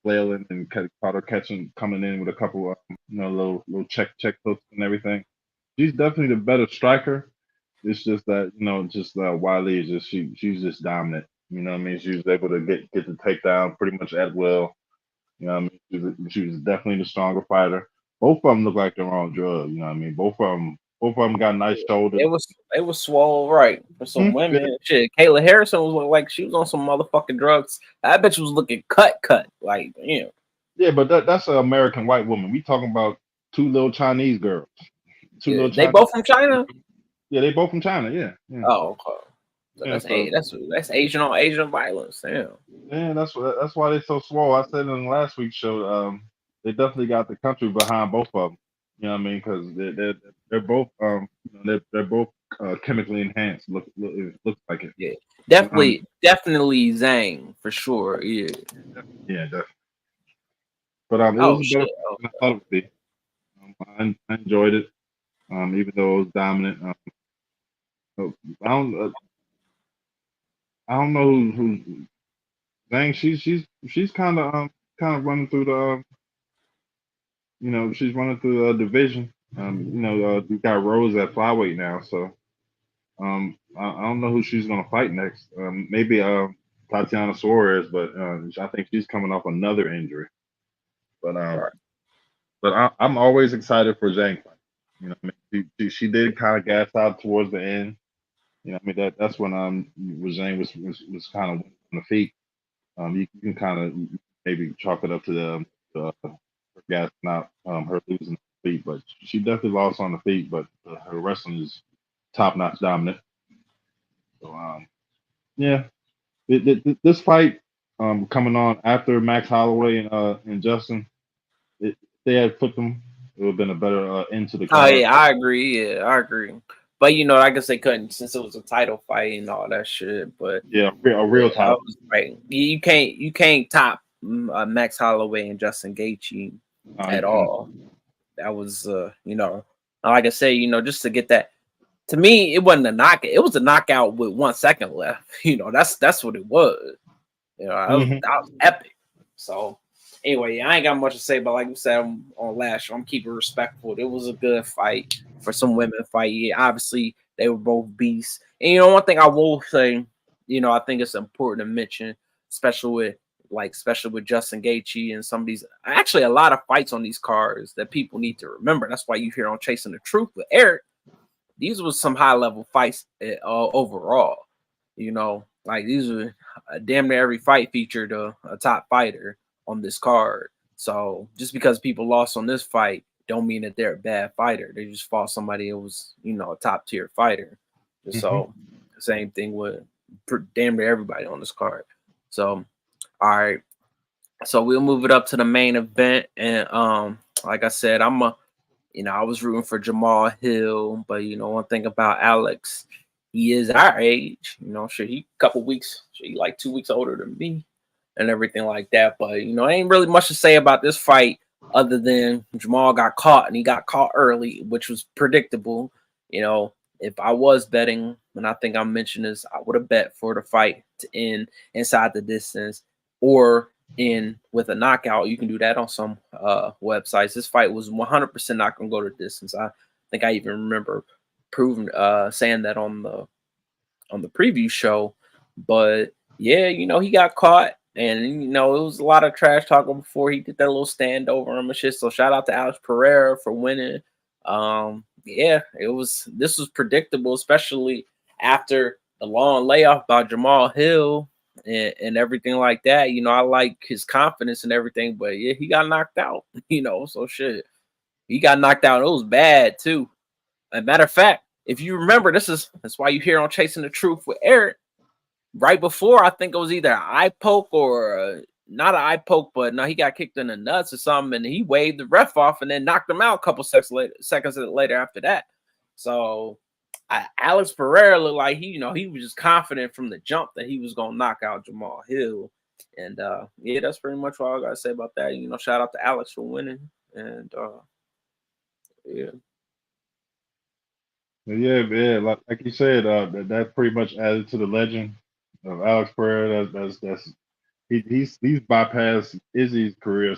flailing and caught her catching coming in with a couple little check hooks and everything. She's definitely the better striker. It's just that Wiley is just she's just dominant. You know what I mean? She was able to get the takedown pretty much at will. You know what I mean? She was definitely the stronger fighter. Both of them look like they're on drugs. You know what I mean? Both of them got nice shoulders. it was swole right for some Yeah, women. Shit, Kayla Harrison was looking like she was on some motherfucking drugs. I bet you was looking cut like yeah, but that's an American white woman. We talking about two little Chinese girls. Two Yeah. little They Chinese. both from China. Yeah, they both from China. Yeah, yeah, Oh, okay. So yeah. So that's Asian on Asian violence. Damn. yeah, that's why they're so swole. I said in last week's show, they definitely got the country behind both of them. You know what I mean? Because they're both they're both chemically enhanced. It looks like it. Yeah, But, definitely Zhang for sure. Yeah. yeah, definitely. But it Oh was a better shit. fight than I thought it would be. I enjoyed it. Even though it was dominant. So I don't I don't know who Zhang. She's kind of running through the she's running through the division. We got Rose at flyweight now, so I don't know who she's gonna fight next. Maybe Tatiana Suarez, but I think she's coming off another injury. But Right. I'm always excited for Zhang fight. You know, what I mean, she did kind of gas out towards the end. You know, what I mean that's when Zhang was kind of on the feet. You can kind of maybe chalk it up to her gassing out, her losing the feet, but she definitely lost on the feet. But her wrestling is top notch dominant. So yeah, this fight coming on after Max Holloway and Justin, if they had put them, it would have been a better end to the Oh card. yeah, I agree. Yeah, I agree. But I guess they couldn't since it was a title fight and all that shit. But Yeah, a real yeah, I title. was right. You can't top Max Holloway and Justin Gaethje at And all. That was like I say, just to get that. To me, it wasn't a knockout. It was a knockout with 1 second left. That's what it was. That was epic. So anyway, I ain't got much to say, but like we said on last show, I'm keeping respectful. It was a good fight for some women fight. Yeah, obviously they were both beasts. And one thing I will say, I think it's important to mention, especially with Justin Gaethje and some of these, actually a lot of fights on these cards that people need to remember. That's why you hear on Chasing the Truth with Eric. These were some high level fights overall. Like these were damn near every fight featured a top fighter on this card. So just because people lost on this fight, don't mean that they're a bad fighter. They just fought somebody that was, a top tier fighter. So same thing with damn near everybody on this card. So all right, so we'll move it up to the main event, and like I said, I was rooting for Jamal Hill, but one thing about Alex, he is our age. He a couple weeks, he like 2 weeks older than me, and everything like that. But ain't really much to say about this fight other than Jamal got caught, and he got caught early, which was predictable. If I was betting, and I think I mentioned this, I would have bet for the fight to end inside the distance or in with a knockout. You can do that on some websites. This fight was 100% not going to go to distance. think I even remember proving saying that on the preview show. But yeah, he got caught, and it was a lot of trash talking before he did that little stand over him and shit. So shout out to Alex Pereira for winning. Yeah, this was predictable, especially after the long layoff by Jamal Hill and everything like that. I like his confidence and everything, but yeah, he got knocked out. So shit, he got knocked out. It was bad too. As a matter of fact, if you remember, that's why you hear on Chasing the Truth with Eric. Right before, I think it was either an eye poke or not an eye poke, but no, he got kicked in the nuts or something, and he waved the ref off and then knocked him out a couple seconds later after that. So Alex Pereira looked like he was just confident from the jump that he was gonna knock out Jamal Hill. And yeah, that's pretty much all I gotta say about that. Shout out to Alex for winning. And yeah. Yeah, yeah, like you said, that pretty much added to the legend of Alex Pereira. That's he's bypassed Izzy's career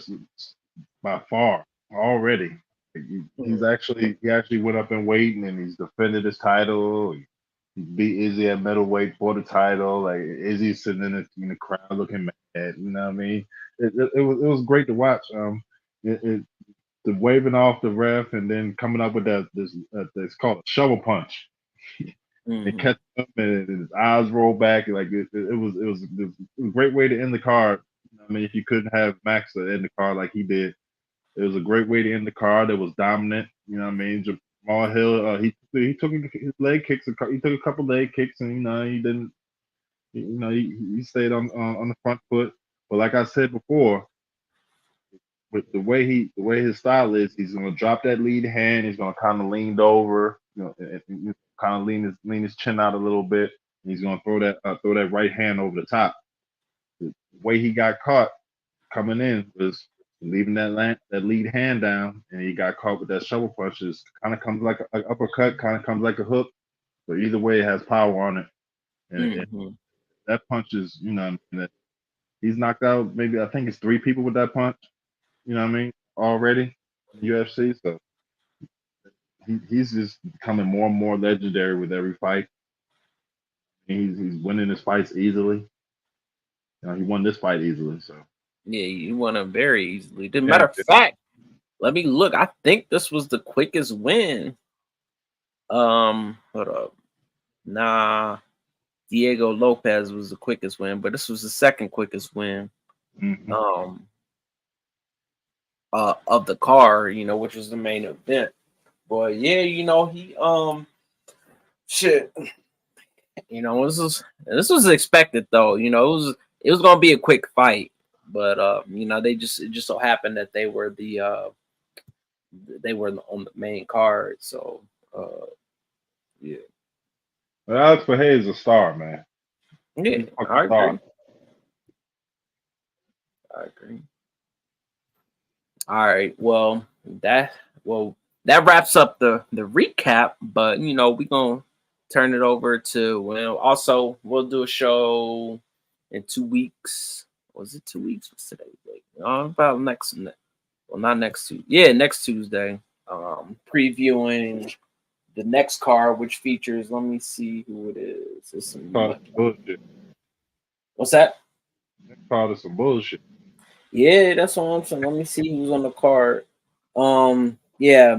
by far already. He actually went up in weight and he's defended his title. He beat Izzy at middleweight for the title. Like Izzy's sitting in the crowd looking mad. You know what I mean? It was great to watch. It the waving off the ref and then coming up with it's called a shovel punch. They Mm-hmm. catch him and his eyes roll back. Like it was a great way to end the card. I mean, if you couldn't have Max to end the card like he did, it was a great way to end the card. It was dominant. You know what I mean? Jamal Hill, he took his leg kicks. He took a couple leg kicks, and he didn't. He stayed on the front foot. But like I said before, with the way his style is, he's gonna drop that lead hand. He's gonna kind of leaned over, and kind of lean his chin out a little bit. And he's gonna throw that right hand over the top. The way he got caught coming in was leaving that lead hand down, and he got caught with that shovel punch. It kind of comes like an uppercut, kind of comes like a hook, but either way, it has power on it. And Mm-hmm. that punch is, he's knocked out. Maybe I think it's 3 people with that punch. You know what I mean? Already in UFC, so he's just becoming more and more legendary with every fight. He's winning his fights easily. He won this fight easily. So Yeah, you won him very easily. The yeah, matter of fact, let me look. I think this was the quickest win. Hold up. Nah, Diego Lopez was the quickest win, but this was the second quickest win. mm-hmm. Um, of the car, which was the main event. But yeah, he shit. This was expected though. It was gonna be a quick fight, but it just so happened that they were on the main card. So yeah, But Alex Verhey is a star, man. yeah, He's a fucking I star. agree. I agree. All right. That wraps up the recap. But we're gonna turn it over to also we'll do a show in 2 weeks. Was it 2 weeks? What's today? Like, about well, not next Tuesday. Yeah, next Tuesday. Previewing the next card, which features. Let me see who it is. It's Called some. some bullshit. What's that? Called it some bullshit. Yeah, that's what I'm saying. Let me see who's on the card. Yeah,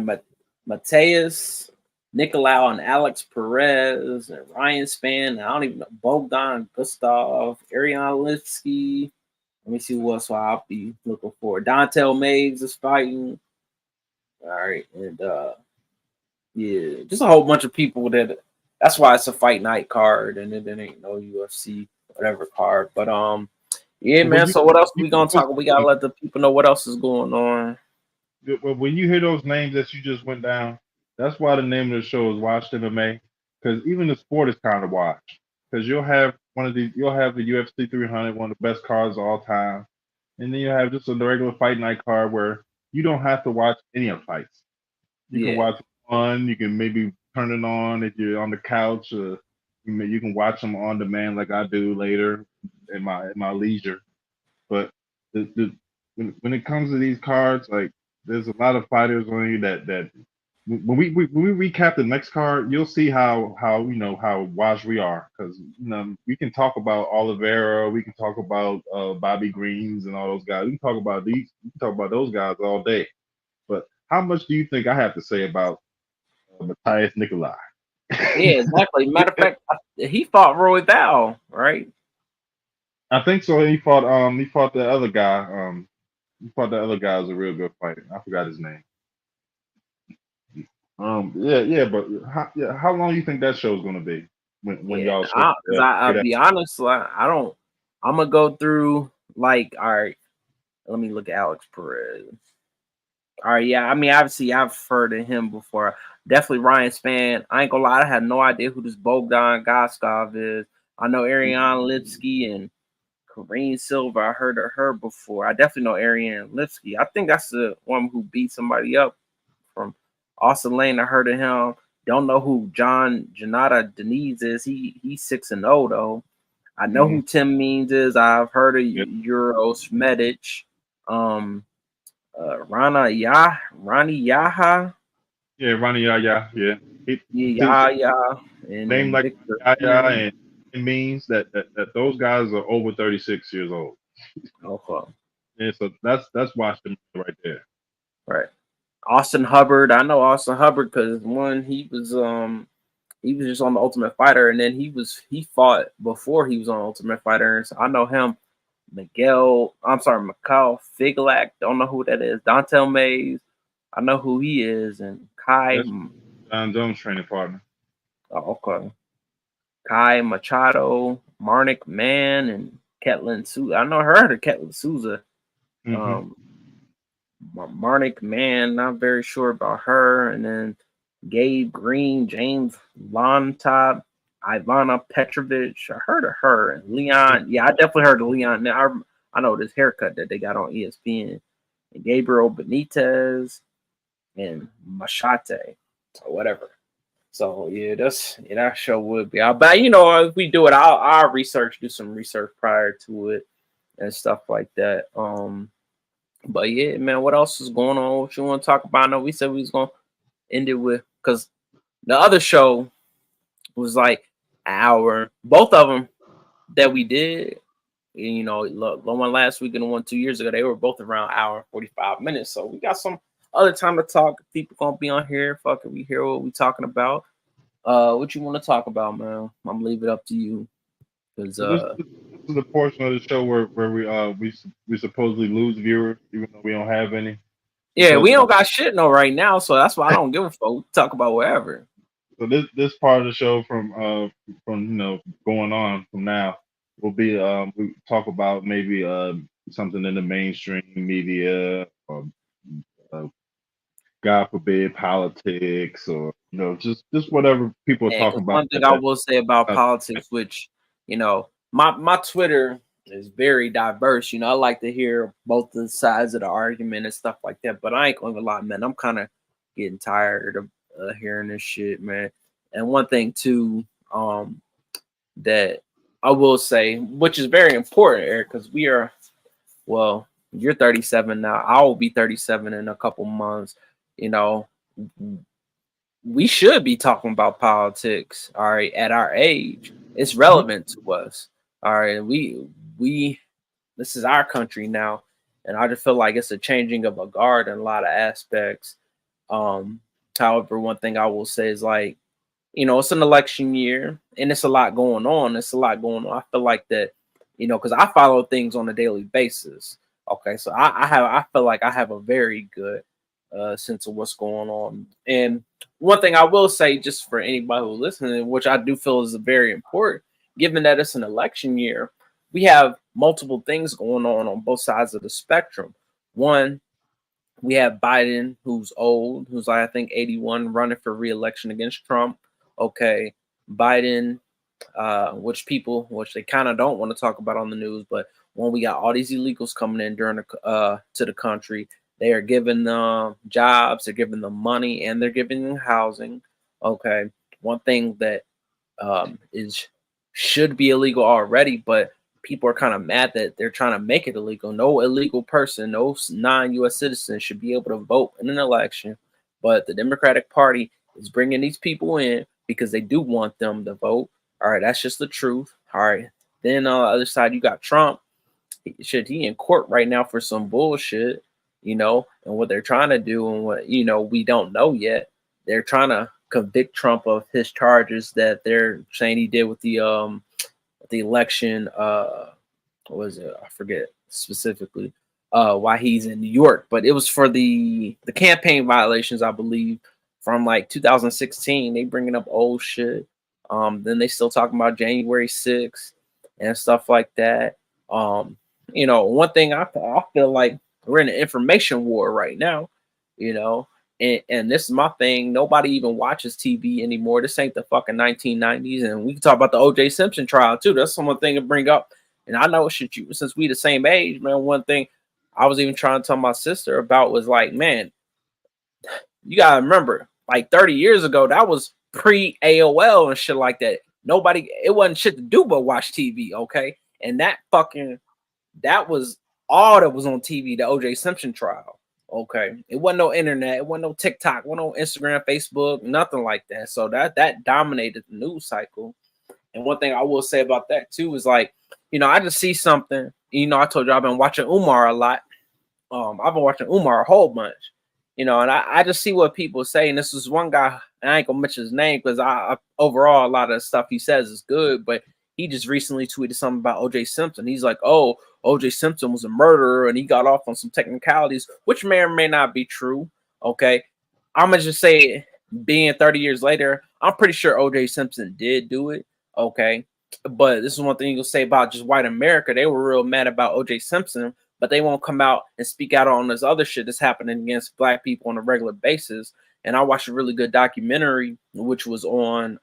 Mateus, Nicolau, and Alex Perez, and Ryan Spann. I don't even know Bogdan Gustav, Ariane Lipsky. Let me see who else I'll be looking for. Dontel Maves is fighting. All right, and yeah, just a whole bunch of people that's why it's a fight night card, and then there ain't no UFC whatever card. But yeah, But when man. you So what else you we gonna talk? We gotta let the people know what else is going on. when you hear those names that you just went down, that's why the name of the show is Watched MMA. Because even the sport is kind of watched. Because you'll have the UFC 300, one of the best cards of all time, and then you have just a regular fight night card where you don't have to watch any of the fights. You can Yeah, watch one. You can maybe turn it on if you're on the couch. You can watch them on demand like I do later in my leisure. But when it comes to these cards, like there's a lot of fighters on you that when we recap the next card, you'll see how how wise we are, because we can talk about Oliveira, we can talk about Bobby Greens and all those guys. We can talk about those guys all day. But how much do you think I have to say about Matthias Nikolai? Yeah, exactly. Matter of fact, he fought Roy Val, right? I think so. He fought the other guy. He fought the other guy who's a real good fighter. I forgot his name. Yeah, but how long do you think that show's gonna be when Yeah, y'all because I'll be honest, like, I don't. I'm gonna go through like, all right. Let me look at Alex Perez. All right, yeah. I mean, obviously, I've heard of him before. Definitely Ryan Spann. I ain't gonna lie, I had no idea who this Bogdan Goskov is. I know Ariane Lipsky and Karine Silva. I heard of her before. I definitely know Ariane Lipsky. I think that's the one who beat somebody up from Austin Lane. I heard of him. Don't know who John Janata Deniz is. He's 6-0 though. I know who Tim Means is. I've heard of Euros Medic. Ronnie Yaha. Yeah, Ronnie Yaya. Yeah. Yaya and Name then like Victor Yaya, M. and it means that those guys are over 36 years old. Okay. Yeah, so that's Washington right there. Right. Austin Hubbard. I know Austin Hubbard because he was just on the Ultimate Fighter, and then he fought before he was on Ultimate Fighter. So I know him. Mikhail Figlak. Don't know who that is. Dontel Mays. I know who he is, and Kai. That's John Jones' training partner. Oh, okay. Kai Machado, Marnik Mann, and Ketlin Souza. I know her of Ketlin Souza. Mm-hmm. Marnik Mann, not very sure about her. And then Gabe Green, James Lontop, Ivana Petrovich. I heard of her. And Leon. Yeah, I definitely heard of Leon. Now I know this haircut that they got on ESPN. And Gabriel Benitez and Machate. Or whatever. So yeah, that show would be out. But if we do it, I'll do some research prior to it and stuff like that. But yeah, man, what else is going on? What you want to talk about? I know we said we was gonna end it with, because the other show was like an hour. Both of them that we did, look, the one last week and the one 2 years ago, they were both around an hour and 45 minutes. So we got some other time to talk. People gonna be on here. Fuck it, we hear what we talking about. What you want to talk about, man? I'm gonna leave it up to you. Cause So this is the portion of the show where we supposedly lose viewers, even though we don't have any. yeah, we don't got shit no right now, so that's why I don't give a fuck. We talk about wherever. So this part of the show from going on from now will be we talk about maybe something in the mainstream media, or uh, God forbid politics, or just whatever people are Yeah, talking because about. one thing I will say about politics, which my Twitter is very diverse. I like to hear both the sides of the argument and stuff like that. But I ain't gonna lie, man. I'm kind of getting tired of hearing this shit, man. And one thing too, that I will say, which is very important, Eric, because well, you're 37 now. I will be 37 in a couple months. We should be talking about politics, all right, at our age. It's relevant to us. All right. We this is our country now. And I just feel like it's a changing of a guard in a lot of aspects. Um, However, one thing I will say is, like, it's an election year and it's a lot going on. I feel like that, because I follow things on a daily basis. Okay, so I feel like I have a very good sense of what's going on. And one thing I will say, just for anybody who's listening, which I do feel is very important, given that it's an election year, we have multiple things going on both sides of the spectrum. One, we have Biden, who's old, who's I think 81, running for re-election against Trump. Okay, Biden, which they kind of don't want to talk about on the news, but when we got all these illegals coming in to the country, they are giving them jobs, they're giving them money, and they're giving them housing. Okay, one thing that should be illegal already, but people are kind of mad that they're trying to make it illegal. No illegal person, no non-U.S. citizen should be able to vote in an election. But the Democratic Party is bringing these people in because they do want them to vote. All right, that's just the truth. All right. Then on the other side, you got Trump. He in court right now for some bullshit, and what they're trying to do and what, we don't know yet. They're trying to convict Trump of his charges that they're saying he did with the election. What was it? I forget specifically why he's in New York, but it was for the campaign violations, I believe, from like 2016. They bringing up old shit. Then they still talking about January 6th and stuff like that. One thing I feel like we're in an information war right now, and this is my thing. Nobody even watches TV anymore. This ain't the fucking 1990s, and we can talk about the O.J. Simpson trial too. That's one thing to bring up. And I know shit, since we the same age, man. One thing I was even trying to tell my sister about was like, man, you gotta remember, like 30 years ago, that was pre AOL and shit like that. It wasn't shit to do but watch TV, okay? And that was all that was on TV, the O.J. Simpson trial. Okay, it wasn't no internet, it wasn't no TikTok, it wasn't no Instagram, Facebook, nothing like that. So that dominated the news cycle. And one thing I will say about that too is like, I just see something. I told you I've been watching Umar a lot. I've been watching Umar a whole bunch. And I just see what people say. And this is one guy, and I ain't gonna mention his name because I overall a lot of the stuff he says is good, but he just recently tweeted something about O.J. Simpson. He's like, oh, O.J. Simpson was a murderer and he got off on some technicalities, which may or may not be true. Okay. I'm gonna just say, being 30 years later, I'm pretty sure O.J. Simpson did do it. Okay. But this is one thing you can say about just white America. They were real mad about O.J. Simpson, but they won't come out and speak out on this other shit that's happening against black people on a regular basis. And I watched a really good documentary, which was on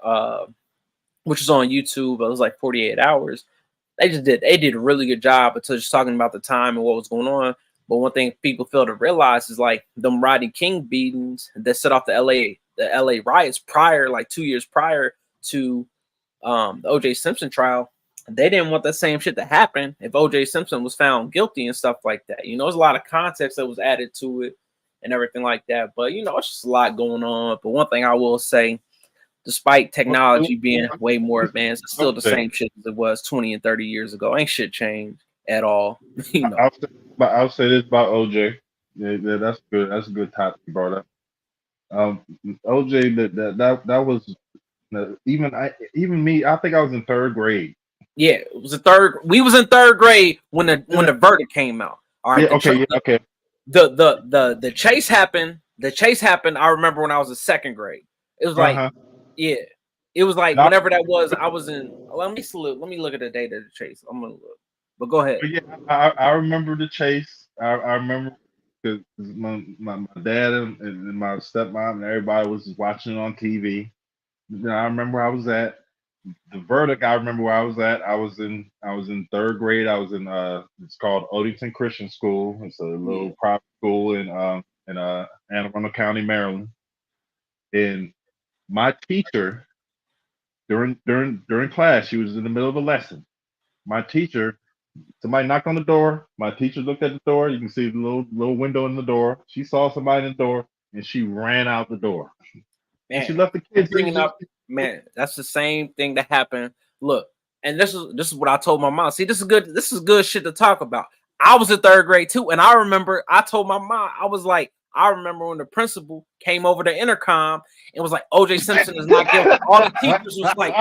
YouTube. It was like 48 hours. They did a really good job of just talking about the time and what was going on. But one thing people fail to realize is like them Rodney King beatings that set off the LA riots prior, like 2 years prior to the O.J. Simpson trial. They didn't want the same shit to happen if O.J. Simpson was found guilty and stuff like that. There's a lot of context that was added to it and everything like that. But it's just a lot going on. But one thing I will say, despite technology being way more advanced, it's still the same shit as it was 20 and 30 years ago. Ain't shit changed at all. I'll say this about OJ. Yeah, that's good. That's a good topic you brought up. OJ, that was even me. I think I was in third grade. Yeah, it was we was in third grade when the verdict came out. All right. Yeah, okay. The chase happened. The chase happened. I remember when I was in second grade. It was like, yeah, it was like whenever that was. I was in. Let me look at the date of the chase. I'm gonna look. But go ahead. But yeah, I remember the chase. I remember because my dad and my stepmom and everybody was watching it on TV. I remember where I was at. The verdict, I remember where I was at. I was in third grade. I was in it's called Odington Christian School. It's a little private school in Anne Arundel County, Maryland. And my teacher during class, she was in the middle of a lesson. My teacher, somebody knocked on the door. My teacher looked at the door. You can see the little window in the door. She saw somebody in the door and she ran out the door. Man, and she left the kids bringing up. Man, that's the same thing that happened. Look, and this is what I told my mom. See, this is good shit to talk about. I was in third grade too, and I remember I told my mom, I was like, I remember when the principal came over the intercom and was like, O.J. Simpson is not guilty. All the teachers was like,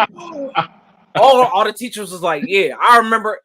all the teachers was like, yeah. I remember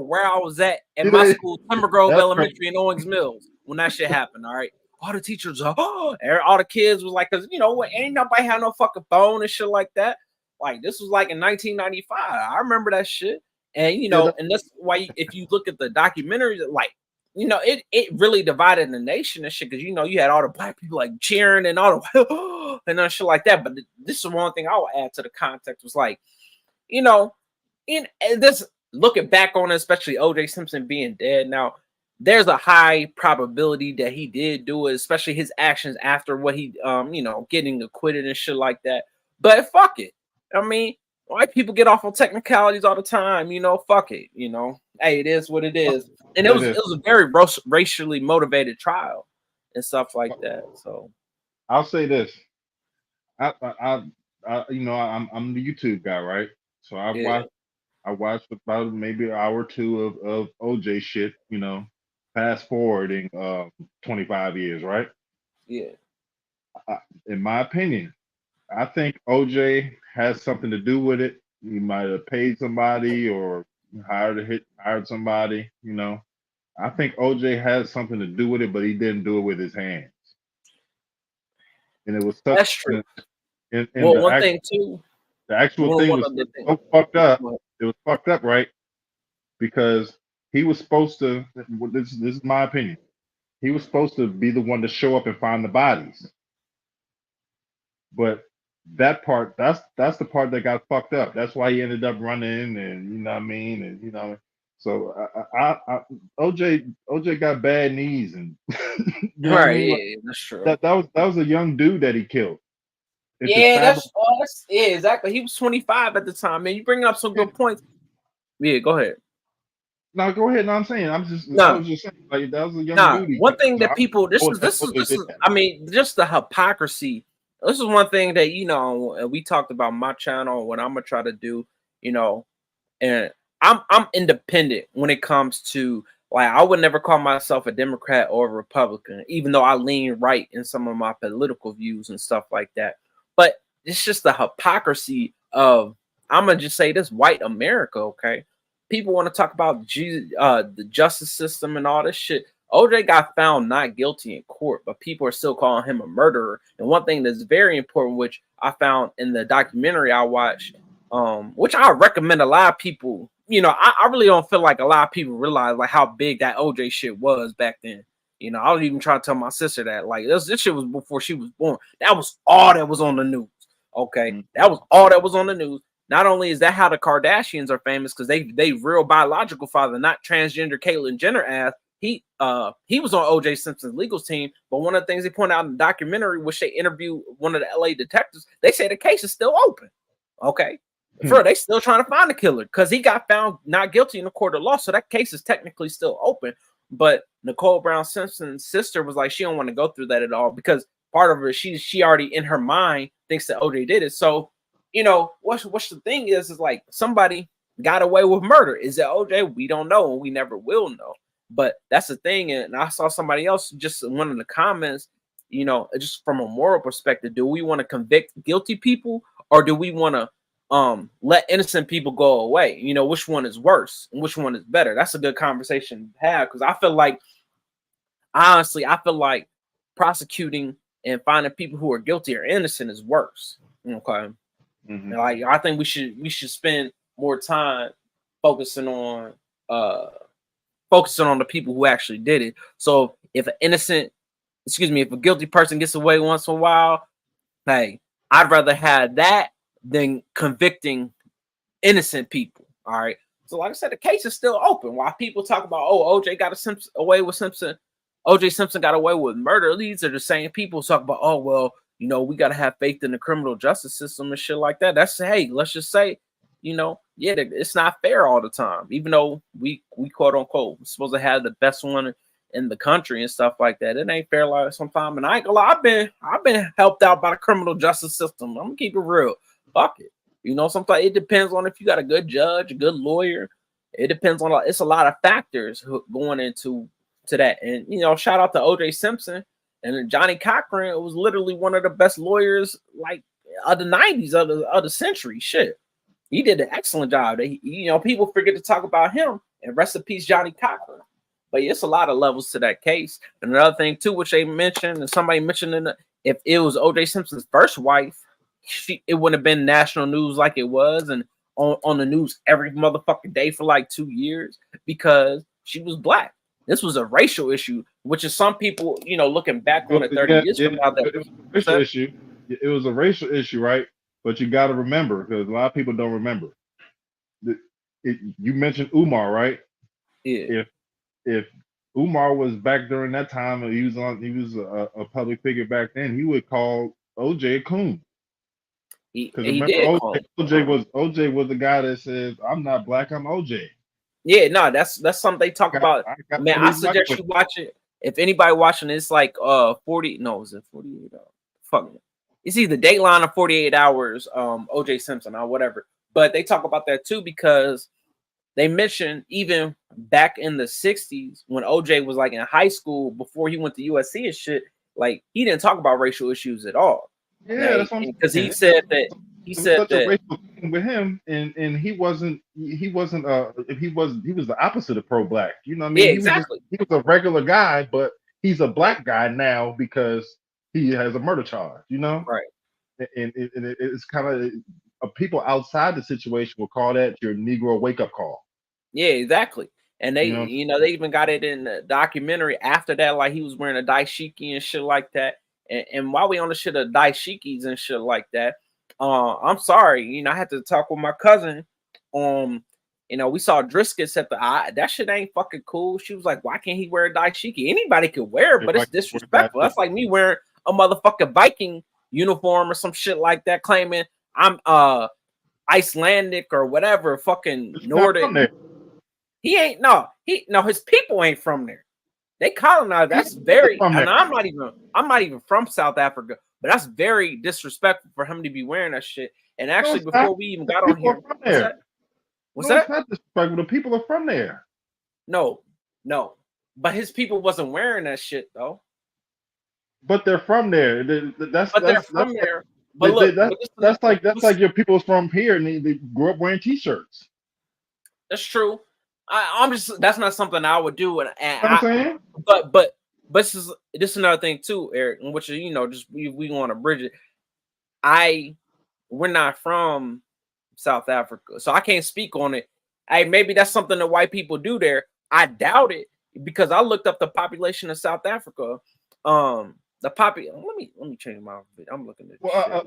where I was at my school, Timber Grove Elementary in Owings Mills, when that shit happened. All right. All the teachers are, all the kids was like, because ain't nobody had no fucking phone and shit like that. Like, this was like in 1995. I remember that shit. And and that's why if you look at the documentary, like, it really divided the nation and shit, because you had all the black people like cheering and all the and shit like that. But this is one thing I will add to the context was like, in this, looking back on it, especially O.J. Simpson being dead now, there's a high probability that he did do it, especially his actions after what he, getting acquitted and shit like that. But fuck it. I mean, white people get off on technicalities all the time. Fuck it. Hey, it is what it is. And it was a very racially motivated trial and stuff like that. So I'll say this. You know, I'm the YouTube guy, right? So Yeah, I watched about maybe an hour or two of OJ shit. You know, fast forwarding 25 years, right? yeah. I, in my opinion, I think OJ has something to do with it. He might have paid somebody or hired somebody. You know, I think OJ has something to do with it, but he didn't do it with his hands. And it was such That's true. and Well, one thing too. the actual Well, thing one was of the things. so fucked up. Well, It was fucked up, right? Because he was supposed to. This is my opinion. He was supposed to be the one to show up and find the bodies, but that part that's the part that got fucked up. That's why he ended up running, and you know what I mean, and you know. So OJ got bad knees, and you know what I right. mean. Like Yeah, that's true. that was a young dude that he killed. It's Yeah, established. yeah, exactly. He was 25 at the time, man. You bringing up some good points. Yeah, go ahead. Now go ahead. No, I'm saying I No, was just saying like that was a young nah. dude he One killed. thing So that I people know that OJ this did is that. I mean, just the hypocrisy. This is one thing that we talked about my channel, what I'm gonna try to do, you know, and I'm independent when it comes to, like, I would never call myself a Democrat or a Republican, even though I lean right in some of my political views and stuff like that. But it's just the hypocrisy of, I'm gonna just say this, white America, okay? People want to talk about the justice system and all this shit. OJ got found not guilty in court, but people are still calling him a murderer. And one thing that's very important, which I found in the documentary I watched, which I recommend a lot of people. I really don't feel like a lot of people realize like how big that OJ shit was back then. I was even trying to tell my sister that, like, this shit was before she was born. That was all that was on the news. Okay, Mhm. that was all that was on the news. Not only is that how the Kardashians are famous because they real biological father, not transgender Caitlyn Jenner ass. He was on OJ Simpson's legal team, but one of the things they pointed out in the documentary, which they interviewed one of the LA detectives, they say the case is still open. Okay. Hmm. For they still trying to find the killer because he got found not guilty in the court of law. So that case is technically still open. But Nicole Brown Simpson's sister was like, she don't want to go through that at all because part of her, she already in her mind thinks that OJ did it. So, what's the thing is like somebody got away with murder. Is it OJ? We don't know, and we never will know. But that's the thing. And I saw somebody else just one of the comments, just from a moral perspective, do we want to convict guilty people or do we want to let innocent people go away? Which one is worse and which one is better? That's a good conversation to have because I feel like prosecuting and finding people who are guilty or innocent is worse. Okay. Hmm. And like I think we should spend more time focusing on uh focusing on the people who actually did it. So if if a guilty person gets away once in a while, hey, I'd rather have that than convicting innocent people. All right. So, like I said, the case is still open. While people talk about, oh, OJ got away with Simpson, OJ Simpson got away with murder. These are the same people talk about, oh, well, we got to have faith in the criminal justice system and shit like that. That's, hey, let's just say, yeah, it's not fair all the time. Even though we quote unquote supposed to have the best one in the country and stuff like that, it ain't fair like sometimes. And I ain't gonna lie, I've been helped out by the criminal justice system. I'm gonna keep it real. Fuck it. Sometimes it depends on if you got a good judge, a good lawyer. It depends on it's a lot of factors going into that. And shout out to OJ Simpson and Johnny Cochran. It was literally one of the best lawyers like of the '90s of the century. Shit, he did an excellent job. People forget to talk about him. And rest in peace, Johnny Cochran. But yeah, it's a lot of levels to that case. And another thing too, which they mentioned, and somebody mentioned, if it was OJ Simpson's first wife, it wouldn't have been national news like it was and on the news every motherfucking day for like 2 years because she was black. This was a racial issue, which is some people, looking back on Well, it 30 yeah, years yeah, from now. it was a racial issue. It was a racial issue, right? But you got to remember because a lot of people don't remember. You mentioned Umar, right? Yeah, If if Umar was back during that time and he was a public figure back then, he would call OJ a coon. Because he remember, did call him. OJ was the guy that says, "I'm not black, I'm OJ. Yeah, no, that's something they talk about. I got Man, all I these white suggest women." you watch it. If anybody watching, it's like 40. No, is it 48? fuck. It's either Dateline or 48 Hours. OJ Simpson or whatever. But they talk about that too because they mentioned even back in the 60s when OJ was like in high school before he went to USC and shit, like he didn't talk about racial issues at all. Yeah, that's what I'm Because saying. he said that It was such a racial thing with him, and he wasn't he was the opposite of pro black. You know what I mean? yeah, He was exactly. he was a regular guy, but he's a black guy now because he has a murder charge. You know, Right. and it's kind of people outside the situation will call that your Negro wake up call. Yeah, exactly. And they, You know? they even got it in the documentary after that, like he was wearing a dashiki and shit like that. And while we on the shit of dashikis and shit like that, I'm sorry, I had to talk with my cousin. We saw Driscoll's at the eye. That shit ain't fucking cool. She was like, why can't he wear a dashiki? Anybody could wear it, but it's disrespectful. That's like me wearing a motherfucking Viking uniform or some shit like that, claiming I'm Icelandic or whatever, fucking Nordic. He ain't his people ain't from there. They colonized. That's very, and I'm not even from South Africa, but that's very disrespectful for him to be wearing that shit. And actually, before we even got on here, what's that? It's not disrespectful. The people are from there. No, but his people wasn't wearing that shit though. But they're from there. That's like your people from here, and they grew up wearing T-shirts. That's true. I'm just that's not something I would do. And I'm saying, but this is another thing too, Eric, which is just we want to bridge it. We're not from South Africa, so I can't speak on it. Maybe that's something that white people do there. I doubt it because I looked up the population of South Africa. Let me change my. I'm looking at. A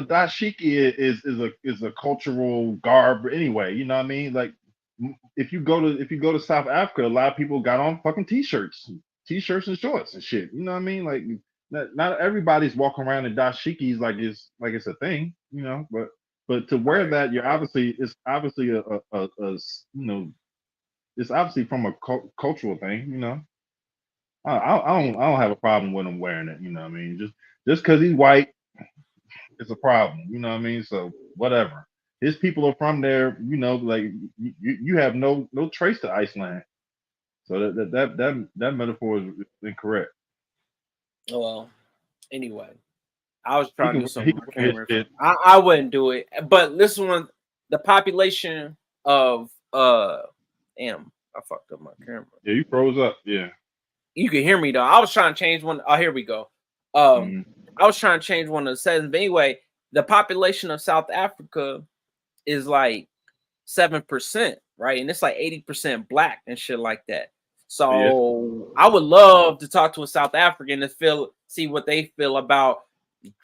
dashiki is a cultural garb anyway. You know what I mean? Like if you go to South Africa, a lot of people got on fucking t-shirts and shorts and shit. You know what I mean? Like not everybody's walking around in dashikis like it's a thing. But to wear that, it's obviously it's obviously from a cultural thing. I don't have a problem with him wearing it. You know what I mean? Just because he's white, it's a problem. You know what I mean? So whatever. His people are from there. Like you have no trace to Iceland. So that metaphor is incorrect. Well, anyway, I was trying to do something with my camera. Shit. I wouldn't do it. But this one, the population of damn, I fucked up my camera. Yeah, you froze up. Yeah. You can hear me though. I was trying to change one. Oh, here we go. I was trying to change one of the settings. But anyway, the population of South Africa is like 7%, right? And it's like 80% black and shit like that. So I would love to talk to a South African to see what they feel about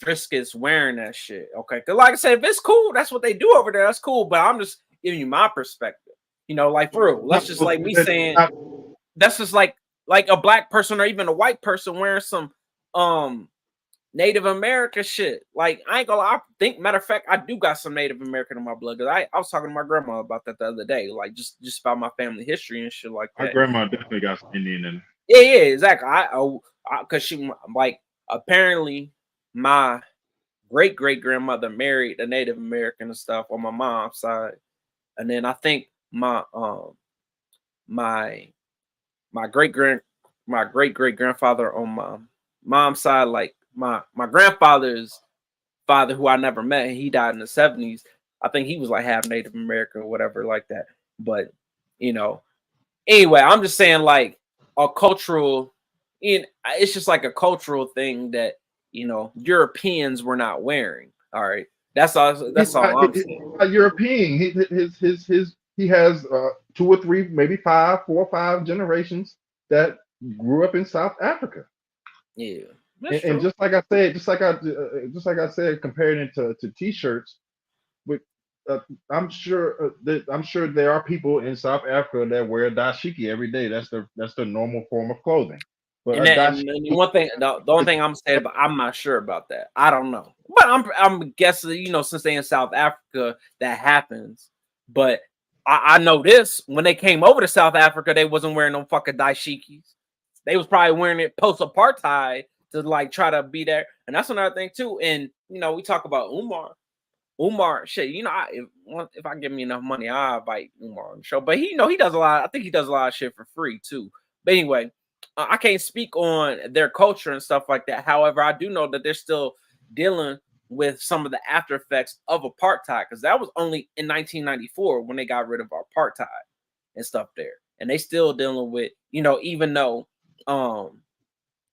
Driscoll's wearing that shit. Okay. Because like I said, if it's cool, that's what they do over there. That's cool. But I'm just giving you my perspective. Like for real. That's just like me saying that's just like a black person or even a white person wearing some Native American shit. Like I ain't gonna lie, I think matter of fact, I do got some Native American in my blood. Cause I was talking to my grandma about that the other day, like just about my family history and shit like that. My grandma definitely got some Indian in it. Yeah, exactly. Cause she like apparently my great grandmother married a Native American and stuff on my mom's side, and then I think my great grandfather on my mom's side, like my grandfather's father, who I never met, he died in the 70s. I think he was like half Native American or whatever like that. But anyway, I'm just saying like a cultural, it's just like a cultural thing that Europeans were not wearing. All right, that's all I'm saying. European, he has 2 or 3, maybe 4 or 5 generations that grew up in South Africa. Yeah. And just like I said, comparing it to t-shirts, I'm sure there are people in South Africa that wear dashiki every day. That's their normal form of clothing. But and one thing, the only thing I'm saying, but I'm not sure about that. I don't know, but I'm guessing, since they in South Africa, that happens. But I know this: when they came over to South Africa, they wasn't wearing no fucking dashikis. They was probably wearing it post apartheid. to like try to be there. And that's another thing too. And you know, we talk about Umar. Umar, shit, you know, if I give me enough money, I'll invite Umar on the show. But he, you know, he does a lot. I think he does a lot of shit for free too. But anyway, I can't speak on their culture and stuff like that. However, I do know that they're still dealing with some of the after effects of apartheid, because that was only in 1994 when they got rid of apartheid and stuff there, and they still dealing with, you know, even though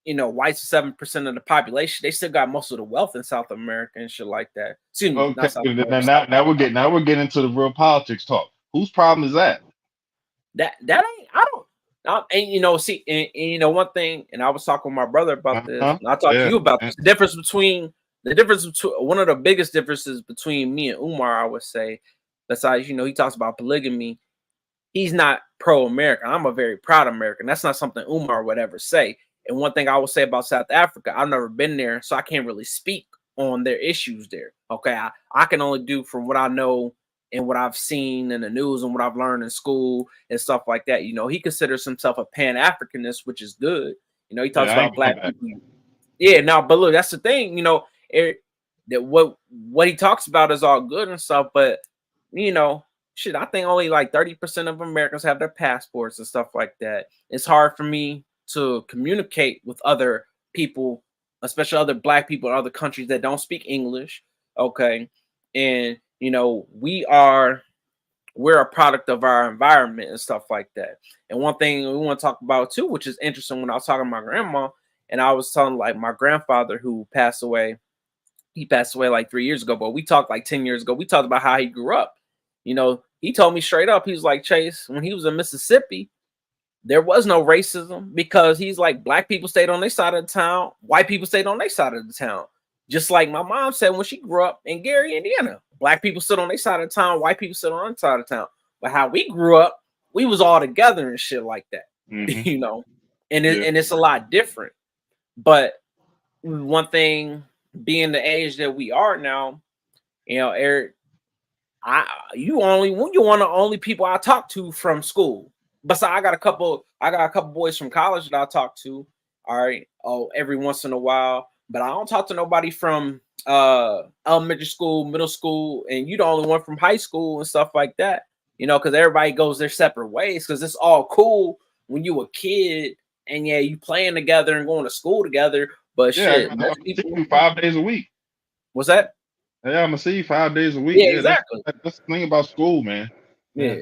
you know, whites are 7% of the population, they still got most of the wealth in South America and shit like that. Excuse me, Okay, not South America. now we're getting into the real politics talk. Whose problem is that? That ain't, I don't. And you know, see, and you know one thing, and I was talking with my brother about this, and I talked to Yeah. you about this. The difference between one of the biggest differences between me and Umar, I would say, besides, you know, he talks about polygamy. He's not pro-American. I'm a very proud American. That's not something Umar would ever say. And one thing I will say about South Africa, I've never been there, so I can't really speak on their issues there. Okay, I can only do from what I know and what I've seen in the news and what I've learned in school and stuff like that. You know, he considers himself a Pan-Africanist, which is good. You know, he talks Yeah, I about ain't going black back. people. Yeah, now, but look, that's the thing. You know, that what he talks about is all good and stuff, but you know, shit, I think only like 30% of Americans have their passports and stuff like that. It's hard for me to communicate with other people, especially other black people in other countries that don't speak English. Okay. And you know, we're a product of our environment and stuff like that. And one thing we want to talk about too, which is interesting, when I was talking to my grandma, and I was telling like my grandfather who passed away, he passed away like 3 years ago, but we talked like 10 years ago. We talked about how he grew up. You know, he told me straight up, he was like, Chase, when he was in Mississippi, there was no racism, because he's like, black people stayed on their side of the town, white people stayed on their side of the town. Just like my mom said when she grew up in Gary, Indiana, black people stood on their side of the town, white people stood on their side of the town. But how we grew up, we was all together and shit like that, you know, and it's a lot different. But one thing, being the age that we are now, you know, Eric, you one of the only people I talk to from school. Besides, I got a couple boys from college that I talk to. All right, every once in a while, but I don't talk to nobody from elementary school, middle school, and you the only one from high school and stuff like that. You know, because everybody goes their separate ways. Because it's all cool when you a kid and yeah, you playing together and going to school together. But shit, I'm most see people. you 5 days a week. What's that? Yeah, I'm gonna see you 5 days a week. Yeah, Yeah, exactly. that's the thing about school, man. Yeah, Yeah,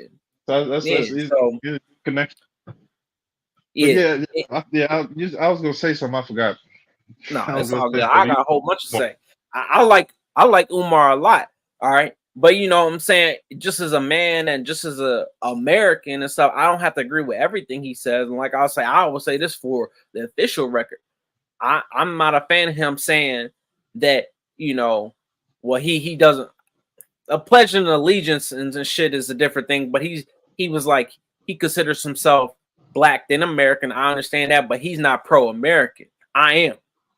so that's yeah. easy So connection. But yeah, I was gonna say something. I forgot. no, I was it's gonna all say good. I something. got a whole bunch to say. I like Umar a lot. All right. But you know what I'm saying? Just as a man and just as a American and stuff, I don't have to agree with everything he says. And like I always say this for the official record. I'm not a fan of him saying that, you know, well, he doesn't, a pledge and allegiance and shit is a different thing, but he was like, he considers himself black then American. I understand that, but he's not pro-American. I am.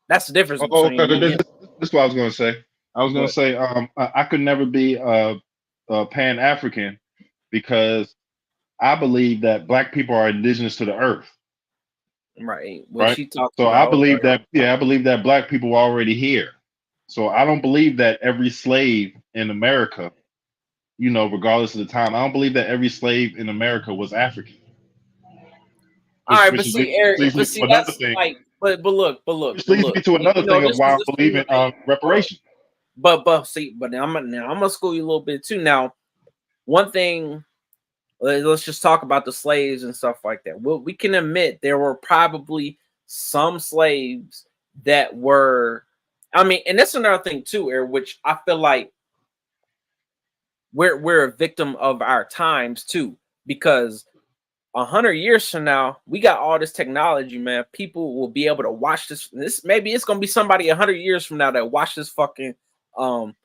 That's the difference between Okay. me and him. This is what I was gonna say. I was gonna But say I could never be a Pan African because I believe that black people are indigenous to the earth. right, what Right. she talks So about, right? I believe that black people were already here. So I don't believe that every slave in America, regardless of the time, I don't believe that every slave in America was African. All right, but Which see, leads Eric, me but to see, another that's thing. like, but Which leads me look, to another you know, thing of why I this believe is the in thing. Hold on. reparations. But see, but now I'm gonna school you a little bit too. Now, one thing, let's just talk about the slaves and stuff like that. Well, we can admit there were probably some slaves that were, I mean, and that's another thing too, Eric, which I feel like we're a victim of our times too, because 100 years from now, we got all this technology, man. People will be able to watch this. Maybe it's gonna be somebody 100 years from now that watch this fucking um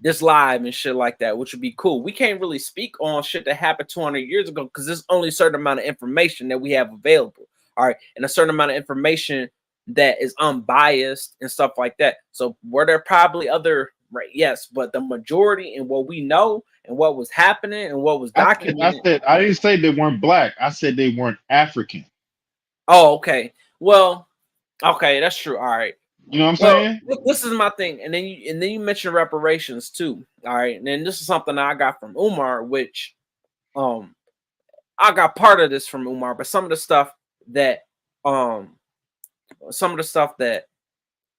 this live and shit like that, which would be cool. We can't really speak on shit that happened 200 years ago because there's only a certain amount of information that we have available. All right, and a certain amount of information that is unbiased and stuff like that. So were there probably other, right? Yes, but the majority and what we know and what was happening and what was documented. I didn't say they weren't black. I said they weren't African. Oh, okay. Well, Okay, that's true. All right. You know what I'm Well, saying? this is my thing, and then you mentioned reparations too. All right, and then this is something I got from Umar, which um I got part of this from Umar, but that um some of the stuff that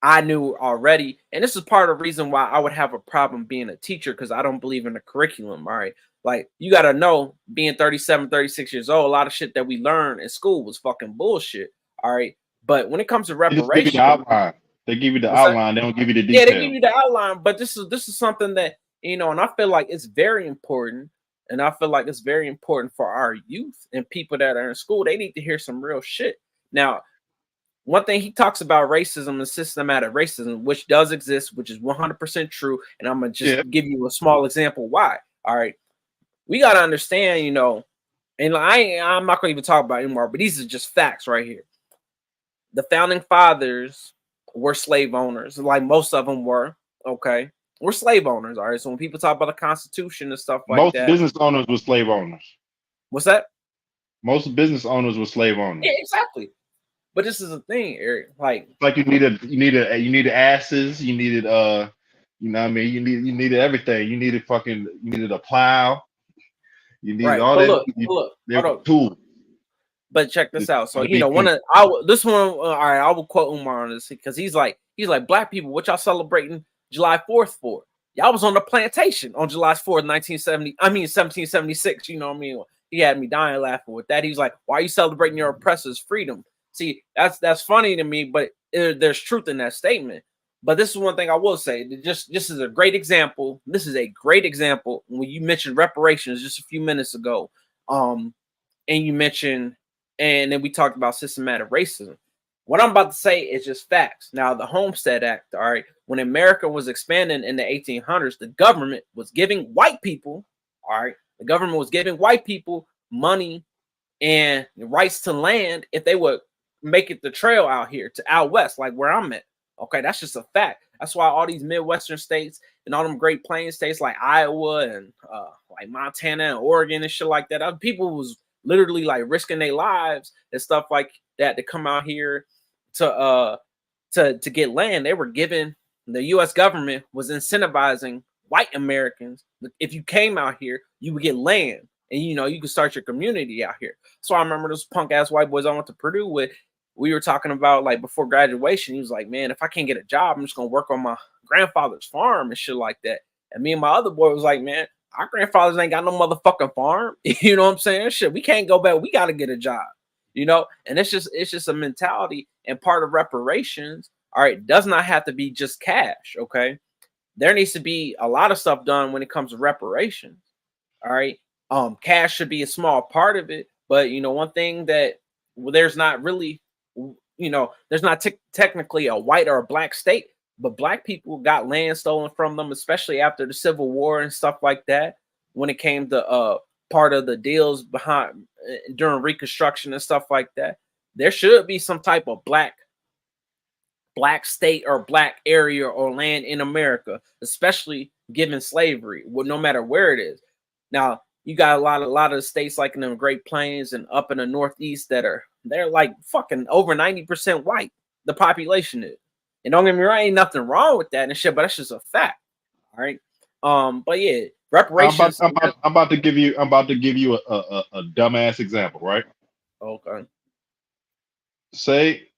I knew already, and this is part of the reason why I would have a problem being a teacher because I don't believe in the curriculum. All right, like you got to know, being 37, 36 years old, a lot of shit that we learned in school was fucking bullshit. All right, but when it comes to They just give you the reparations, outline. They give you the what's that? outline. They don't give you the Yeah, they give detail. you the outline, but this is something that and I feel like it's very important, and I feel like it's very important for our youth and people that are in school. They need to hear some real shit. Now, one thing he talks about racism and systematic racism, which does exist, which is 100% true, and I'm gonna just Yeah. give you a small example why. All right, we gotta understand, and I'm not gonna even talk about it anymore, but these are just facts right here. The founding fathers were slave owners, like most of them were. Okay, we're slave owners. All right, so when people talk about the Constitution and stuff like Most that, business owners were slave owners. what's that? Most business owners were slave Yeah, owners. exactly. But this is a thing, Eric. Like, It's like you needed asses, you needed you know what I mean, you needed everything. You needed a plow, you needed right? all But that. look, They hold were on. tools But check this out. So to be one used. of this one. All right, I will quote Umar on this because he's like black people. What y'all celebrating July 4th for? Y'all was on the plantation on July 4th, 1970. I mean 1776. You know what I mean? He had me dying laughing with that. He was like, "Why are you celebrating your oppressor's freedom?" See, that's funny to me, but there's truth in that statement. But this is one thing I will say. Just this is a great example. This is a great example when you mentioned reparations just a few minutes ago. And you mentioned, and then we talked about systematic racism. What I'm about to say is just facts. Now, the Homestead Act, all right, when America was expanding in the 1800s, the government was giving white people, all right, the government was giving white people money and rights to land if they would make it the trail out here to out west, like where I'm at. Okay, that's just a fact. That's why all these Midwestern states and all them Great Plains states like Iowa and like Montana and Oregon and shit like that, people was literally like risking their lives and stuff like that to come out here to to get land. They were given, the US government was incentivizing white Americans. If you came out here, you would get land and you could start your community out here. So I remember those punk ass white boys I went to Purdue with. We were talking about like before graduation. He was like, "Man, if I can't get a job, I'm just gonna work on my grandfather's farm and shit like that." And me and my other boy was like, "Man, our grandfathers ain't got no motherfucking farm." You know what I'm saying? Shit, we can't go back. We got to get a job. And it's just a mentality and part of reparations. All right, does not have to be just cash. Okay, there needs to be a lot of stuff done when it comes to reparations. All right, cash should be a small part of it, but one thing that, well, there's not really, there's not technically a white or a black state, but black people got land stolen from them, especially after the Civil War and stuff like that. When it came to part of the deals behind during Reconstruction and stuff like that, there should be some type of black state or black area or land in America, especially given slavery, well, no matter where it is. Now, you got a lot of states like in the Great Plains and up in the Northeast they're like fucking over 90% white. The population is. And don't get me wrong, ain't nothing wrong with that and shit, but that's just a fact. All right. But yeah, reparations. I'm about to give you a dumbass example, right? Okay. Say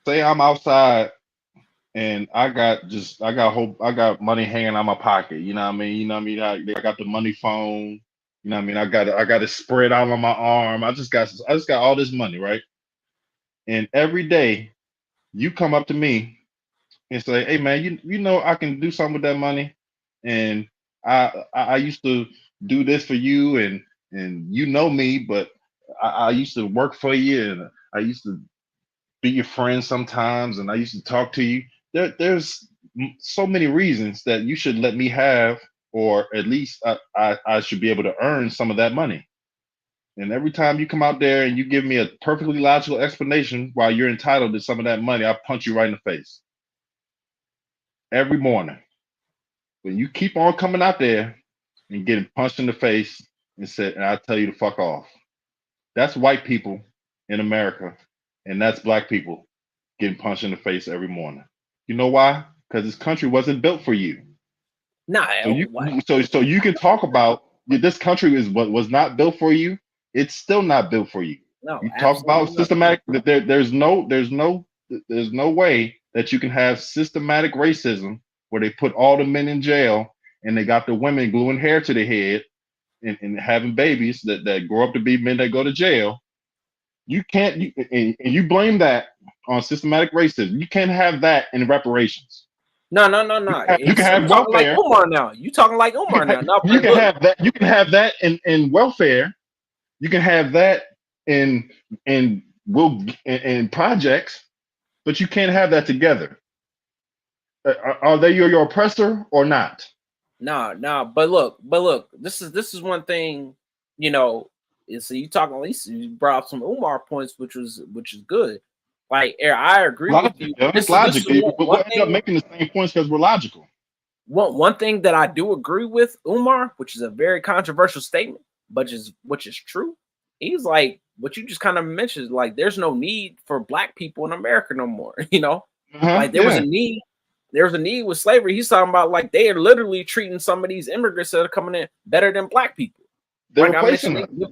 say I'm outside and I got money hanging out my pocket. You know what I mean? You know what I mean? I got the money phone. You know what I mean? I got it spread out on my arm. I just got all this money, right? And every day you come up to me and say, "Hey man, you know I can do something with that money, and I used to do this for you, and you know me, but I used to work for you, and I used to be your friend sometimes, and I used to talk to you. There's so many reasons that you should let me have, or at least I should be able to earn some of that money." And every time you come out there and you give me a perfectly logical explanation why you're entitled to some of that money, I punch you right in the face every morning. When you keep on coming out there and getting punched in the face and I tell you to fuck off. That's white people in America, and that's black people. getting punched in the face every morning. You know why? Because this country wasn't built for you. Nah, So what? so you can talk about this country is what was not built for you. It's still not built for you. No, You talk about absolutely not. systematic. There's no way that you can have systematic racism where they put all the men in jail and they got the women gluing hair to their head and having babies that grow up to be men that go to jail. You can't and you blame that on systematic racism. You can't have that in reparations. No. You can You have talking like welfare. Umar now. You talking like Umar now. No, You but can look. have that. You can have that in welfare. You can have that in in in projects, but you can't have that together. Are they your oppressor or not? Nah. But look. This is one thing. You know, so you talking at least you brought up some Umar points, which is good. Like, I agree with Logic, you. yo. It's This logic. is one We'll end up thing. making the same points because we're logical. One thing that I do agree with Umar, which is a very controversial statement, but which is true. He's like what you just kind of mentioned. Like, there's no need for black people in America no more. You know, like there was a Yeah. need. There was a need with slavery. He's talking about like they are literally treating some of these immigrants that are coming in better than black people. They're Like I replacing mentioned, us.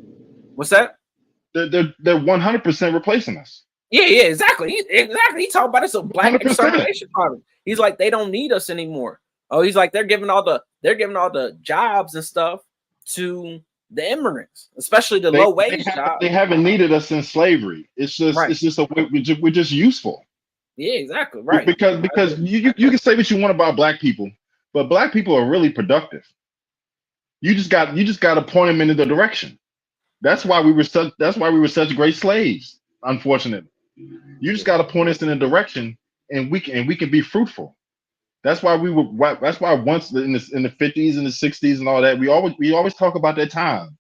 what's that? They're 100% replacing us. Yeah, exactly. He talked about it's a black 100%. extermination problem. He's like, they don't need us anymore. Oh, he's like, they're giving all the jobs and stuff to the immigrants, especially the low wage They jobs. haven't needed us since slavery. Right. It's just a way we're just useful. Yeah, exactly. Right. Because you can say what you want about black people, but black people are really productive. You just got to point them in the direction. That's why we were such great slaves. Unfortunately, you just got to point us in a direction, and we can be fruitful. That's why we were. That's why once in the 50s and the 60s and all that, we always talk about that time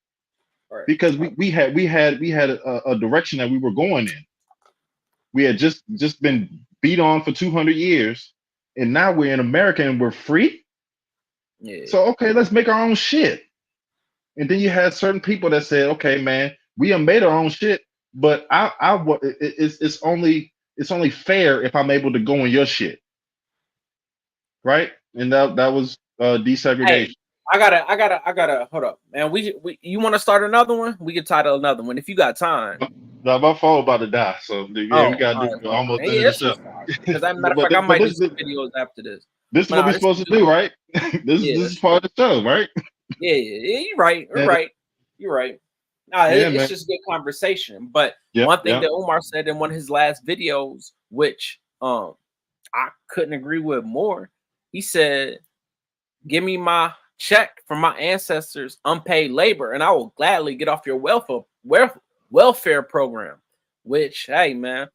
Right. because we had a direction that we were going in. We had just been beat on for 200 years, and now we're in America and we're free. Yeah. So okay, let's make our own shit. And then you had certain people that said, okay, man, we have made our own shit, but it's only fair if I'm able to go in your shit, right? And that was Hey, desegregation. I gotta hold up, man. You want to start another one? We can title another one if you got time. Now my phone about to die, so yeah, we Oh, gotta all do right. we're almost Man, into yeah, the this show. was fine. Because as a matter of fact, I But might do some videos after this. this is But what we're this is supposed to good. do, right? Yeah, This is part of the show, right? yeah. You're right. You're Yeah, right. You're right. Nah, yeah, it's man. just good conversation. But Yep, one thing yep. that Umar said in one of his last videos, which I couldn't agree with more, he said, "Give me my check from my ancestors' unpaid labor, and I will gladly get off your welfare program." Which, hey, man,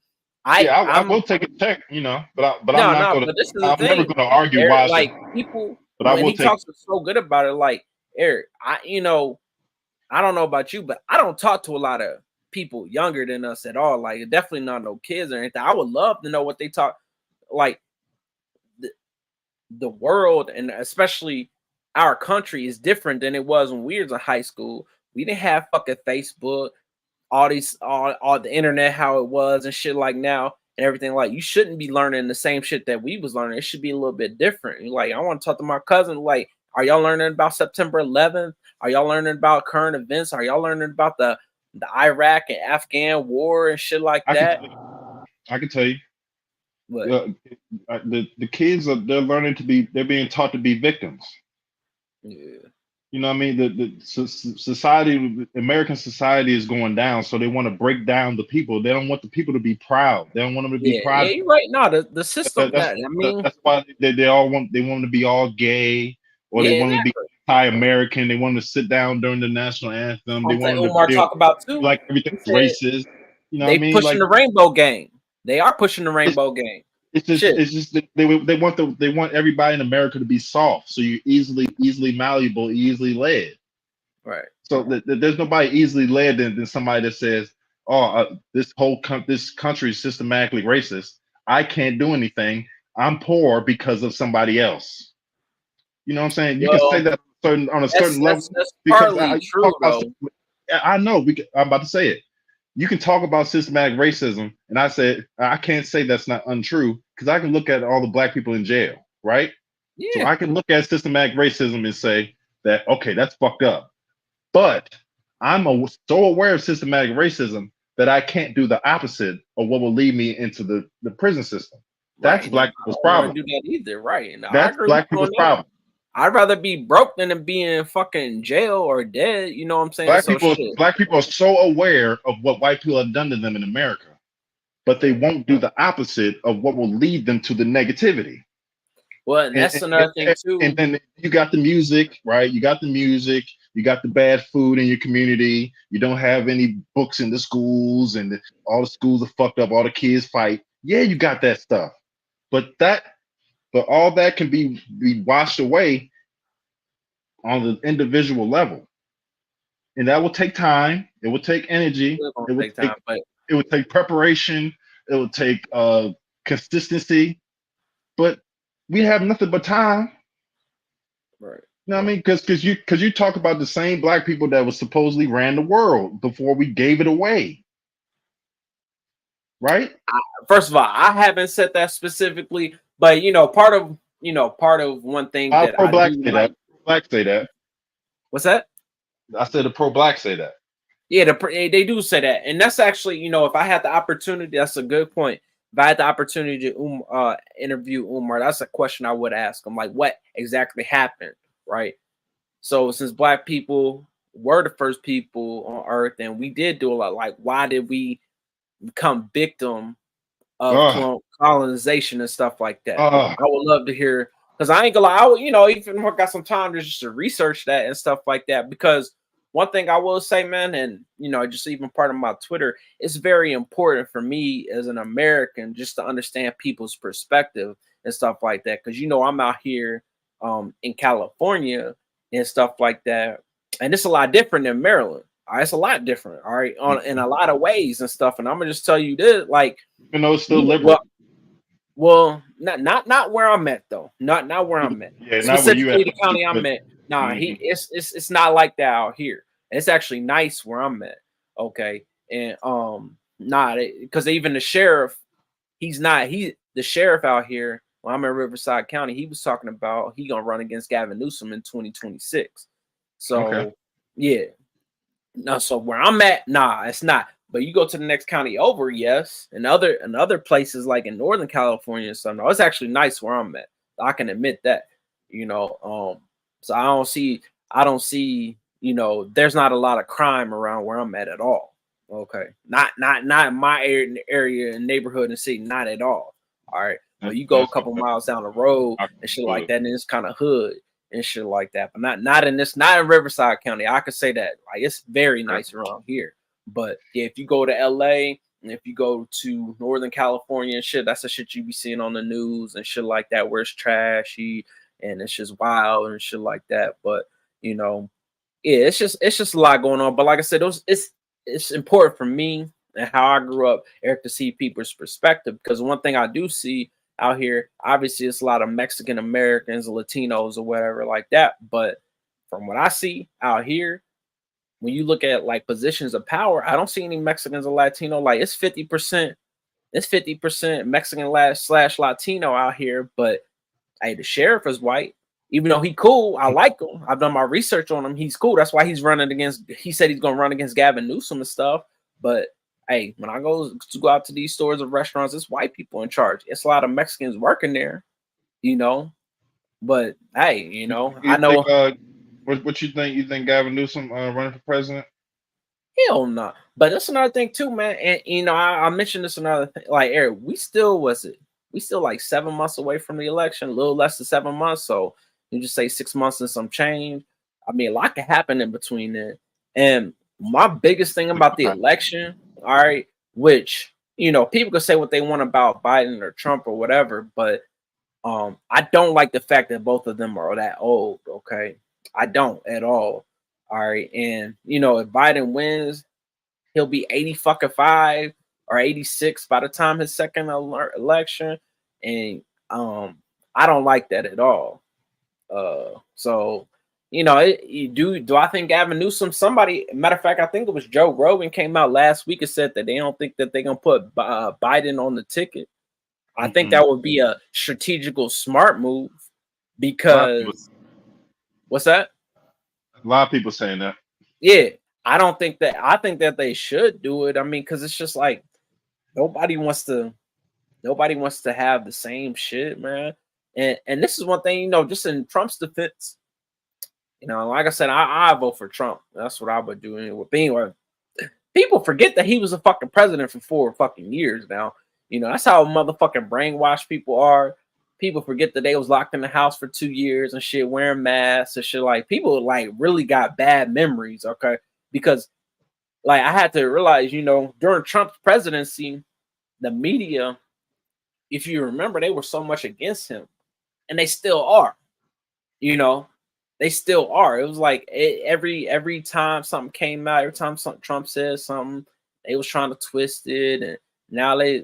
Yeah, I I'm will take a check, you know, but I'm no, not no, gonna. but this is the I'm never thing. gonna argue Eric, why I should, like people, but I and will he take. talks so good about it. Like, Eric, I don't know about you, but I don't talk to a lot of people younger than us at all. Like, definitely not no kids or anything. I would love to know what they talk like. The world, and especially our country, is different than it was when we was in high school. We didn't have fucking Facebook, all the internet how it was and shit like now and everything. Like, you shouldn't be learning the same shit that we was learning. It should be a little bit different. Like, I want to talk to my cousin. Like, are y'all learning about September 11th? Are y'all learning about current events? Are y'all learning about the Iraq and Afghan war and shit like I can that? tell you. I can tell you. But Uh, the kids they're learning to be they're being taught to be victims. yeah, You know what I mean? Society, American society is going down, so they want to break down the people. They don't want the people to be proud. They don't want them to be yeah, proud. you're right. No, the system that I mean, That's why they all want they want to be all gay or yeah, they want to be exactly. anti-American. They want to sit down during the national anthem. They Something want them to Umar feel talk about too. like He everything's said racist. You know what I they mean? pushing Like the rainbow game. They are pushing the it's rainbow game. Shit. it's just that they want everybody in America to be soft, so you're easily malleable, easily led. Right. So there's nobody easily led than somebody that says, "Oh, this country is systematically racist. I can't do anything. I'm poor because of somebody else." You know what I'm saying? You can say Well, that on a certain level that's because partly I true talk about. though. I know I'm about to say it. you can talk about systematic racism, and I said I can't say that's not untrue because I can look at all the black people in jail, right? So Yeah, I can look at systematic racism and say that okay, that's fucked up. But so aware of systematic racism that I can't do the opposite of what will lead me into the prison system. That's right. And I black people's don't want to problem. do that either, right? And I That's agree with black you on people's that. problem. I'd rather be broke than to be in fucking jail or dead. You know what I'm saying? So shit. Black people are so aware of what white people have done to them in America, but they Right. won't do the opposite of what will lead them to the negativity. Well, and And, that's another thing and too. then you got the music, right? You got the music, you got the bad food in your community. You don't have any books in the schools, and all the schools are fucked up. All the kids fight. Yeah, you got that stuff, but all that can be washed away on the individual level, and that will take time. It will take energy. It's gonna take time, but It would take preparation. It would take consistency. But we have nothing but time. right. You know what I mean? Because you talk about the same black people that was supposedly ran the world before we gave it away, right? First of all, I haven't said that specifically, but part of one thing Our that pro I blacks do say like. that. Blacks say that. What's that? I said the pro blacks say that. Yeah, they do say that, and that's actually, if I had the opportunity, that's a good point. If I had the opportunity to interview Umar, that's a question I would ask him, like, what exactly happened, right? So since black people were the first people on Earth, and we did do a lot, like, why did we become victim of Ugh, colonization and stuff like that? ugh. I would love to hear, because I ain't gonna lie, I would, even if I got some time to just to research that and stuff like that. Because one thing I will say, man, and just even part of my Twitter, it's very important for me as an American just to understand people's perspective and stuff like that. Because I'm out here in California and stuff like that, and it's a lot different than Maryland. All right, it's a lot different, all right, in a lot of ways and stuff. And I'm gonna just tell you this, like, Even though it's still we liberal. well, not where I'm at though. Not where I'm at. Yeah, not where you Specifically at. the county I'm But at. Nah, mhm. it's not like that out here. It's actually nice where I'm at. Okay. And not because even the sheriff, the sheriff out here when I'm in Riverside County, he was talking about he gonna run against Gavin Newsom in 2026. Okay. So yeah. No, so where I'm at, nah, it's not. But you go to the next county over, yes, and other places like in Northern California and stuff. No, it's actually nice where I'm at. I can admit that, So I don't see, there's not a lot of crime around where I'm at all. Okay, not in my area and neighborhood and city, not at all. All right, but you go a That's couple miles down the road and shit like good. that, and it's kind of hood and shit like that. But not in Riverside County. I could say that. Like, it's very nice around here. But yeah, if you go to LA and if you go to Northern California and shit, that's the shit you be seeing on the news and shit like that, where it's trashy and it's just wild and shit like that. But yeah, it's just a lot going on. But like I said, it's important for me and how I grew up, Eric, to see people's perspective. Because one thing I do see out here, obviously, it's a lot of Mexican Americans, Latinos, or whatever like that. But from what I see out here, when you look at like positions of power, I don't see any Mexicans or Latino. Like, it's 50%. It's 50% Mexican slash Latino out here. But hey, the sheriff is white. Even though he cool, I like him. I've done my research on him. He's cool. That's why he's running against. He said he's gonna run against Gavin Newsom and stuff. But hey, when I go out to these stores and restaurants, it's white people in charge. It's a lot of Mexicans working there, you know. But hey, I You think know. what you think? You think Gavin Newsom running for president? Hell no. Nah. But that's another thing too, man. And I mentioned this another thing. Like, Eric, we still like 7 months away from the election, a little less than 7 months. So you just say 6 months and some change. I mean, a lot can happen in between there. And my biggest thing about the election, all right, which people can say what they want about Biden or Trump or whatever, but I don't like the fact that both of them are that old. Okay, I don't at all. All right, and if Biden wins, he'll be 80 fucking 5 or 86 by the time his second election, and I don't like that at all. So you know, do I think Gavin Newsom? Somebody, matter of fact, I think it was Joe Rogan came out last week and said that they don't think that they're gonna put Biden on the ticket. I think Mm-mm. that would be a strategical smart move A lot of people, because what's that? a lot of people saying that. Yeah, I don't think that. I think that they should do it. I mean, because it's just like nobody wants to. Nobody wants to have the same shit, man. And this is one thing, you know, just in Trump's defense, you know, like I said, I vote for Trump. That's what I would do anyway. But anyway, people forget that he was a fucking president for 4 fucking years now. You know, that's how motherfucking brainwashed people are. People forget that they was locked in the house for 2 years and shit, wearing masks and shit. Like people like really got bad memories, okay? Because like I had to realize, you know, during Trump's presidency, the media, if you remember, they were so much against him, and they still are. You know, they still are. It was like every time something came out, every time something Trump said something, they was trying to twist it, and now they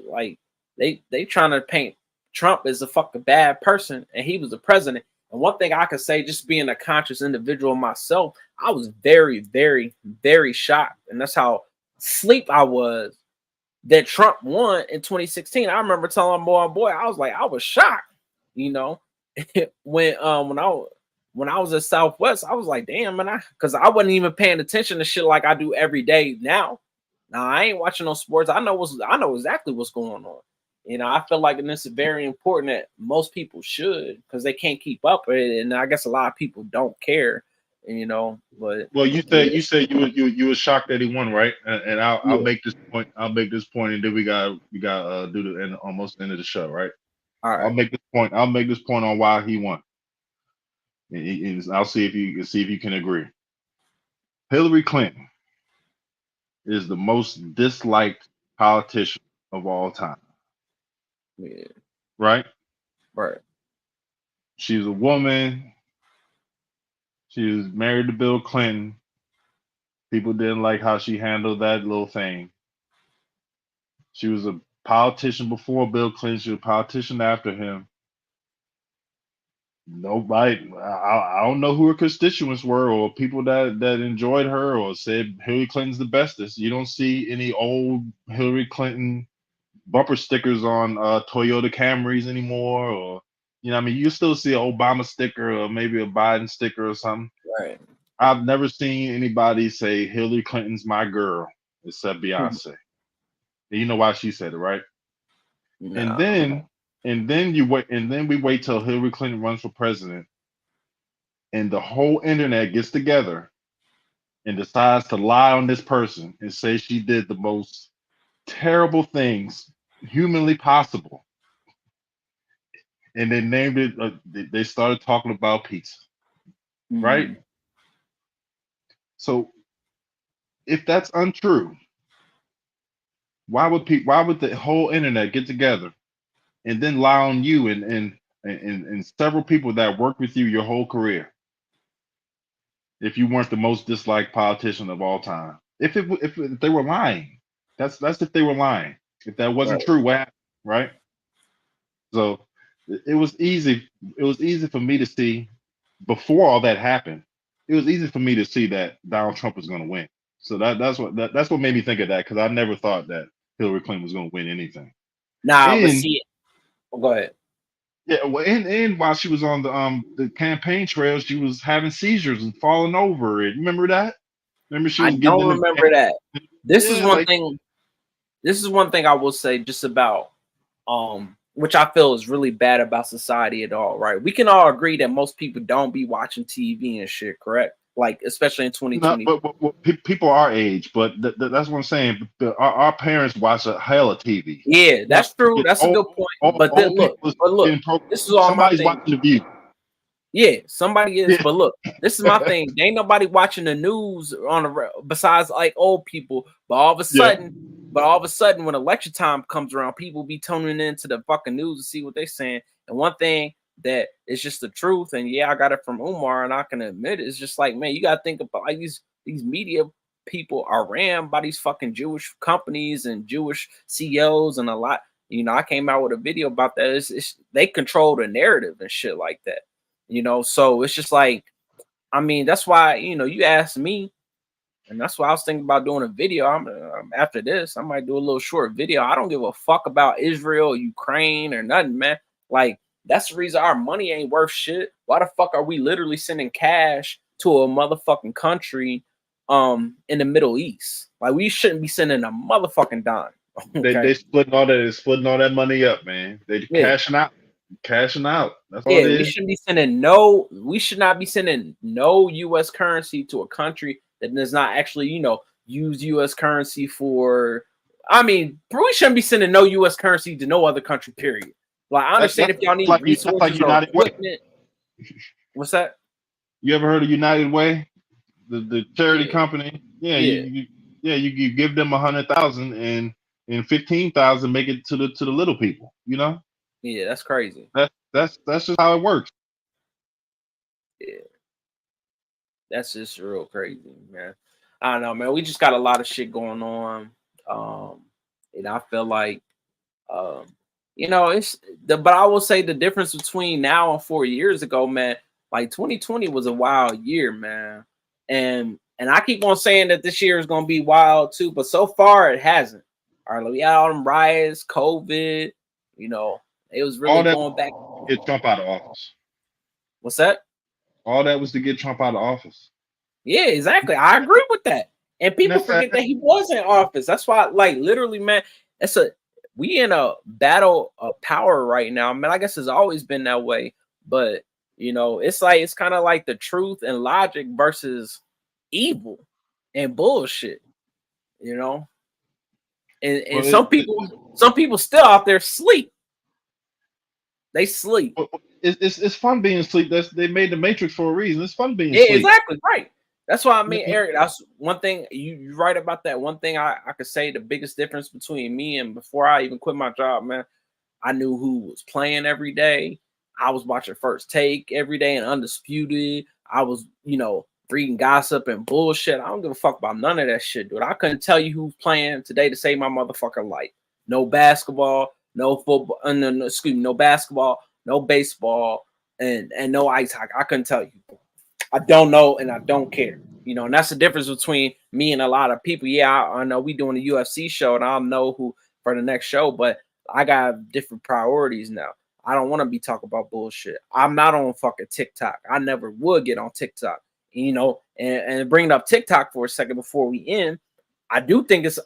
trying to paint Trump as a fucking bad person, and he was the president. And one thing I could say, just being a conscious individual myself, I was very, very, very shocked, and that's how sleep I was that Trump won in 2016. I remember telling boy, I was like, I was shocked, you know, when I was at Southwest, I was like, damn, man, because I wasn't even paying attention to shit like I do every day now. Now I ain't watching no sports. I know exactly what's going on. You know, I feel like and this is very important that most people should because they can't keep up with it, and I guess a lot of people don't care. You know, but Well, yeah, you said you were shocked that he won, right? And I'll yeah. make this point. I'll make this point, and then we got do the end almost end of the show, right? All I'll right, make this point. I'll make this point on why he won. I'll see if you can agree. Hillary Clinton is the most disliked politician of all time, yeah, right? right, She's a woman. She was married to Bill Clinton. People didn't like how she handled that little thing. She was a politician before Bill Clinton. She was a politician after him. Nobody, I don't know who her constituents were or people that enjoyed her or said Hillary Clinton's the bestest. You don't see any old Hillary Clinton bumper stickers on Toyota Camrys anymore, or I mean, you still see an Obama sticker or maybe a Biden sticker or something. right. I've never seen anybody say Hillary Clinton's my girl except Beyonce. And you know why she said it, right? And Nah, then you wait, and then we wait till Hillary Clinton runs for president, and the whole internet gets together and decides to lie on this person and say she did the most terrible things humanly possible, and they named it. They started talking about pizza, right? mhm, So if that's untrue, why would the whole internet get together and then lie on you and several people that worked with you your whole career if you weren't the most disliked politician of all time? If they were lying, that's if they were lying. If that wasn't right. true, what happened, right? So it was easy. It was easy for me to see before all that happened. It was easy for me to see that Donald Trump was going to win. So that's what made me think of that because I never thought that Hillary Clinton was going to win anything. Nah, but And see, oh, go ahead. yeah, well, and while she was on the campaign trail, she was having seizures and falling over. And remember that? Remember she I was getting don't in the remember that. This is yeah, one like thing. This is one thing I will say just about which I feel is really bad about society at all, right? We can all agree that most people don't be watching TV and shit, correct? Like especially in no, 2020. but people our age, but that's what I'm saying. Our parents watch a hell of TV. Yeah, You know, that's true. get That's a good point. But then old look, people but look, getting pro. this is all my Somebody's thing. watching the View. Yeah, somebody is, Yeah, but look, this is my thing. There ain't nobody watching the news on besides like old people. yeah. But all of a sudden, when election time comes around, people be tuning into the fucking news to see what they saying. And one thing that is just the truth, and yeah, I got it from Umar, and I can admit it, it's just like, man, you gotta think about like these media people are ran by these fucking Jewish companies and Jewish CEOs and a lot. You know, I came out with a video about that. They control the narrative and shit like that. You know, so it's just like I mean, that's why, you asked me, and that's why I was thinking about doing a video. After this, I might do a little short video. I don't give a fuck about Israel, Ukraine, or nothing, man. Like, that's the reason our money ain't worth shit. Why the fuck are we literally sending cash to a motherfucking country in the Middle East? Like, we shouldn't be sending a motherfucking dime. They Okay. splitting all that money up, man. They Yeah. cashing out. That's all it Yeah, we is. shouldn't be we should not be sending no US currency to a country that does not actually, use US currency for. I mean, we shouldn't be sending no US currency to no other country, period. Like, I understand if y'all need That's like resources or United Way. equipment. What's that? You ever heard of United Way, the charity Yeah, company? Yeah, yeah, you give them 100,000 and 15,000 make it to the little people. You know, yeah, that's crazy. that's just how it works. Yeah, that's just real crazy, man. I don't know, man. We just got a lot of shit going on. And I feel like Um, it's but I will say the difference between now and 4 years ago, man, like 2020 was a wild year, man. And I keep on saying that this year is gonna be wild too, but so far it hasn't. All right, we had all them riots, COVID, it was All really that going back. get Trump out of office. What's that? All that was to get Trump out of office. Yeah, exactly. I agree with that. And And people forget that he was in office. That's why, like, literally, man, we in a battle of power right now. Man, I guess it's always been that way. But it's kind of like the truth and logic versus evil and bullshit, you know. And well, some people still out there sleep. They sleep. it's fun being asleep. They made the Matrix for a reason. It's fun being Yeah, asleep. exactly right. That's why I mean, Eric. That's one thing you right about that. One thing I could say the biggest difference between me and before I even quit my job, man. I knew who was playing every day. I was watching First Take every day and Undisputed. I was, reading gossip and bullshit. I don't give a fuck about none of that shit, dude. I couldn't tell you who's playing today to save my motherfucking life. No basketball, no football, no, excuse me, no basketball, no baseball, and no ice hockey. I couldn't tell you. I don't know and I don't care. And that's the difference between me and a lot of people. Yeah, I know we doing a UFC show and I'll know who for the next show, but I got different priorities now. I don't want to be talking about bullshit. I'm not on fucking TikTok. I never would get on TikTok. And bringing up TikTok for a second before we end, I do think it's,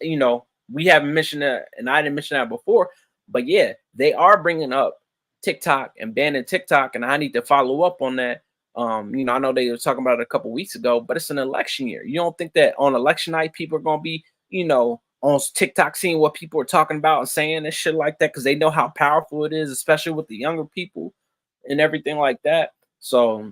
we haven't mentioned that, and I didn't mention that before, but yeah, they are bringing up TikTok and banning TikTok, and I need to follow up on that. I know they were talking about it a couple weeks ago, but it's an election year. You don't think that on election night people are gonna be, on TikTok seeing what people are talking about and saying and shit like that because they know how powerful it is, especially with the younger people and everything like that. So,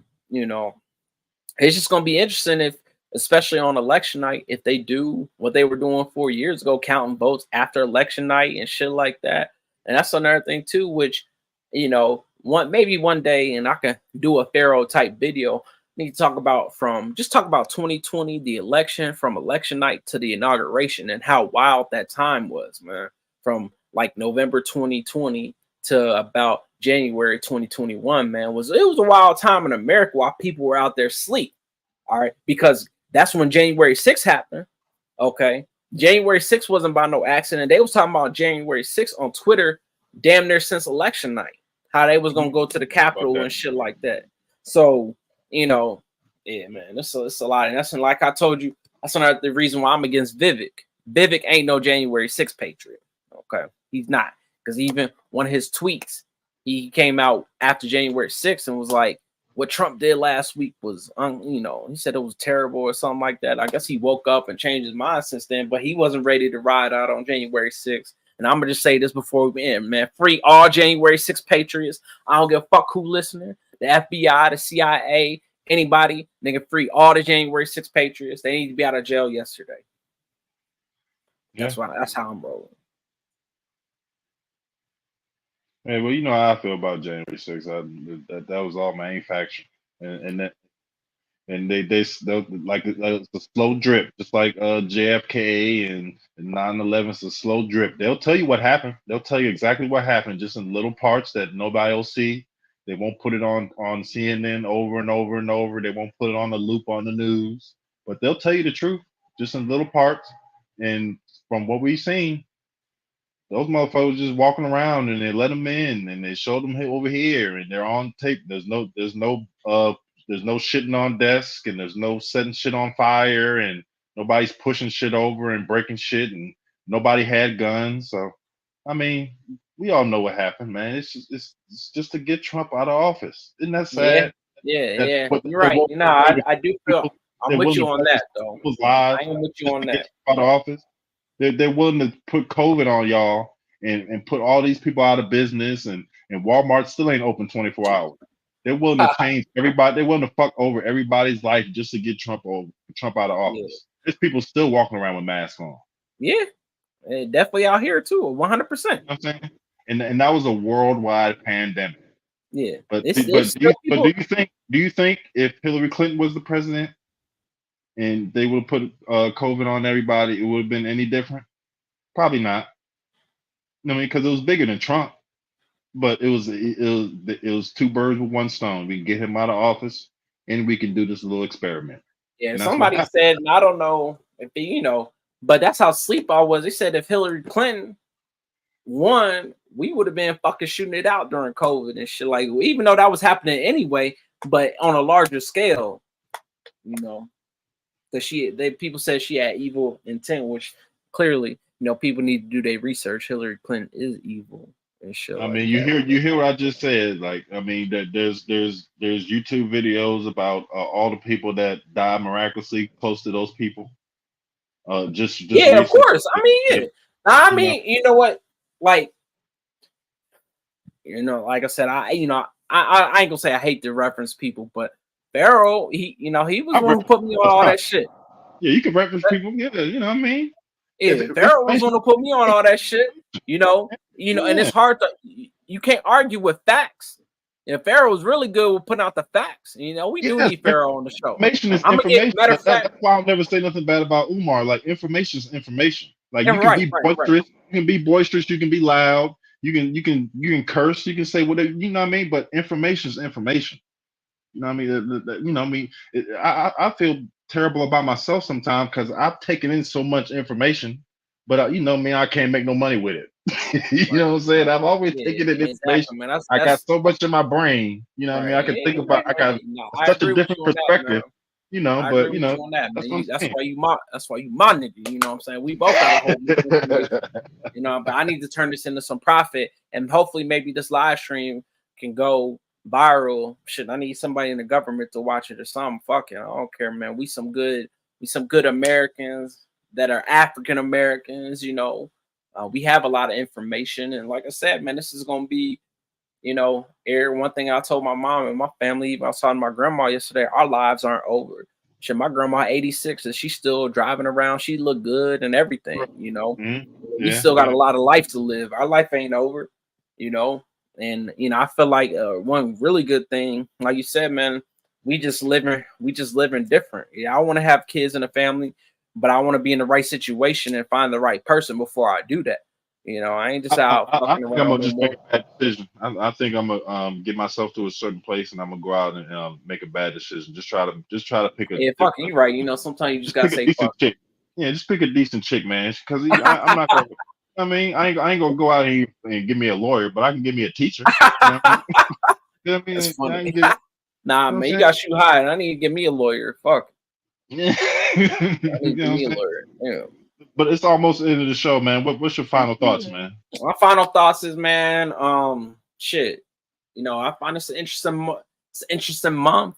it's just gonna be interesting if, especially on election night, if they do what they were doing 4 years ago, counting votes after election night and shit like that. And that's another thing too, which maybe one day, and I can do a Pharaoh type video. Need to talk about 2020, the election, from election night to the inauguration, and how wild that time was, man. From like November 2020 to about January 2021, man, it was a wild time in America while people were out there asleep. All right, because that's when January 6th happened. Okay, January 6th wasn't by no accident. They was talking about January 6th on Twitter, damn near since election night. How they was gonna go to the Capitol and shit like that. So, yeah, man, it's a lot. And that's like I told you, that's another the reason why I'm against Vivek. Vivek ain't no January 6th patriot. Okay, he's not. Because even one of his tweets, he came out after January 6th and was like, what Trump did last week was, he said it was terrible or something like that. I guess he woke up and changed his mind since then, but he wasn't ready to ride out on January 6th. And I'm going to just say this before we end, man. Free all January 6th patriots. I don't give a fuck who listening. The FBI, the CIA, anybody. Nigga, free all the January 6th patriots. They need to be out of jail yesterday. Yeah. That's how I'm rolling. Hey, well, you know how I feel about January 6th. That was all manufactured, and they like it's a slow drip, just like JFK and 9/11. It's a slow drip. They'll tell you what happened. They'll tell you exactly what happened, just in little parts that nobody will see, They won't put it on CNN over and over and over. They won't put it on the loop on the news, but they'll tell you the truth just in little parts. And from what we've seen, those motherfuckers just walking around and they let them in and they show them over here and they're on tape. There's no shitting on desk and there's no setting shit on fire and nobody's pushing shit over and breaking shit and nobody had guns. So, I mean, we all know what happened, man. It's just to get Trump out of office. Isn't that Yeah, sad? That yeah. what You're they right. won't You know, I do feel people I'm they're with willing you to on focus that though. people's lives I am with you just on to get that. Trump out of office. They're willing to put COVID on y'all and put all these people out of business and Walmart still ain't open 24 hours. They're willing to change everybody. They're willing to fuck over everybody's life just to get Trump out of Yeah, office. There's people still walking around with masks on. yeah. Definitely out here too, 100%. You know what I'm saying? And that was a worldwide pandemic. Yeah, But it's still do people. you think if Hillary Clinton was the president and they would have put COVID on everybody, it would have been any different? Probably not. I mean, because it was bigger than Trump. But it was two birds with one stone. We can get him out of office, and we can do this little experiment, Yeah, and that's what somebody happened. said, and I don't know if but that's how sleep I was. They said if Hillary Clinton won, we would have been fucking shooting it out during COVID and shit. Like, even though that was happening anyway, but on a larger scale, because people said she had evil intent, which clearly, people need to do their research. Hillary Clinton is evil and shit I like mean, that. you hear what I just said. Like, I mean, that there's YouTube videos about all the people that died miraculously close to those people. Just Yeah, of recently, course. I mean, yeah. I you know. mean, you know what? Like, like I said, I ain't gonna say I hate to reference people, but Pharaoh, he was I the one who reference put me on all all the time. that shit. Yeah, you can reference people. Yeah, you know what I mean. If Yeah, Pharaoh was the one information, who put me on all that shit. And yeah. it's hard to you can't argue with facts. And Pharaoh was really good with putting out the facts. We do Yes, need Pharaoh on the show. information is I'm gonna get information. matter of fact. That's why I'll never say nothing bad about Umar. Like information is information. Like Yeah, you can right, be right, right. boisterous, you can be loud, you can curse, you can say whatever, you know what I mean? But information is information. You know what I mean? You know what I mean? I feel terrible about myself sometimes because I've taken in so much information, but you know me, I can't make no money with it. You Right, know what I'm saying? I've always yeah, taken in information. exactly, man. That's I got that's so much in my brain. You know what I mean? right. I can Yeah, think you're about. right. I got No, I such a agree with different you on that, man. perspective. I But agree with you on that, that's man. what I'm That's why you my nigga. You know what I'm saying? We both got a whole new information. saying. But I need to turn this into some profit, and hopefully, maybe this live stream can go viral. Shit, I need somebody in the government to watch it or something. Fuck it, I don't care, man. We some good Americans that are African Americans. We have a lot of information, and like I said, man, this is gonna be, one thing I told my mom and my family, even I was talking to my grandma yesterday, our lives aren't over. Shit, my grandma 86 and she's still driving around. She look good and everything. We Yeah, still got yeah. a lot of life to live. Our life ain't over, you know. And I feel like one really good thing, like you said, man, we just living different. Yeah, I want to have kids in a family, but I want to be in the right situation and find the right person before I do that. I ain't just out I fucking think I'm around gonna no just make more. a bad decision. I think I'm gonna get myself to a certain place, and I'm gonna go out and make a bad decision. Just try to pick a Yeah, fuck you, right. Sometimes you just just gotta pick a say decent fuck. chick. Yeah, just pick a decent chick, man. Because I'm not gonna. I mean, I ain't gonna go out here and give me a lawyer, but I can give me a teacher. You know what I mean? You know what I That's mean? I funny. can give. Nah, You know what man, you I'm got to shoot high. And I need to get me a lawyer. Fuck, saying? I You need to know get what I'm me a saying? lawyer. Yeah. But it's almost the end of the show, man. What's your final thoughts, man? My final thoughts is, man, shit. I find it's an interesting month.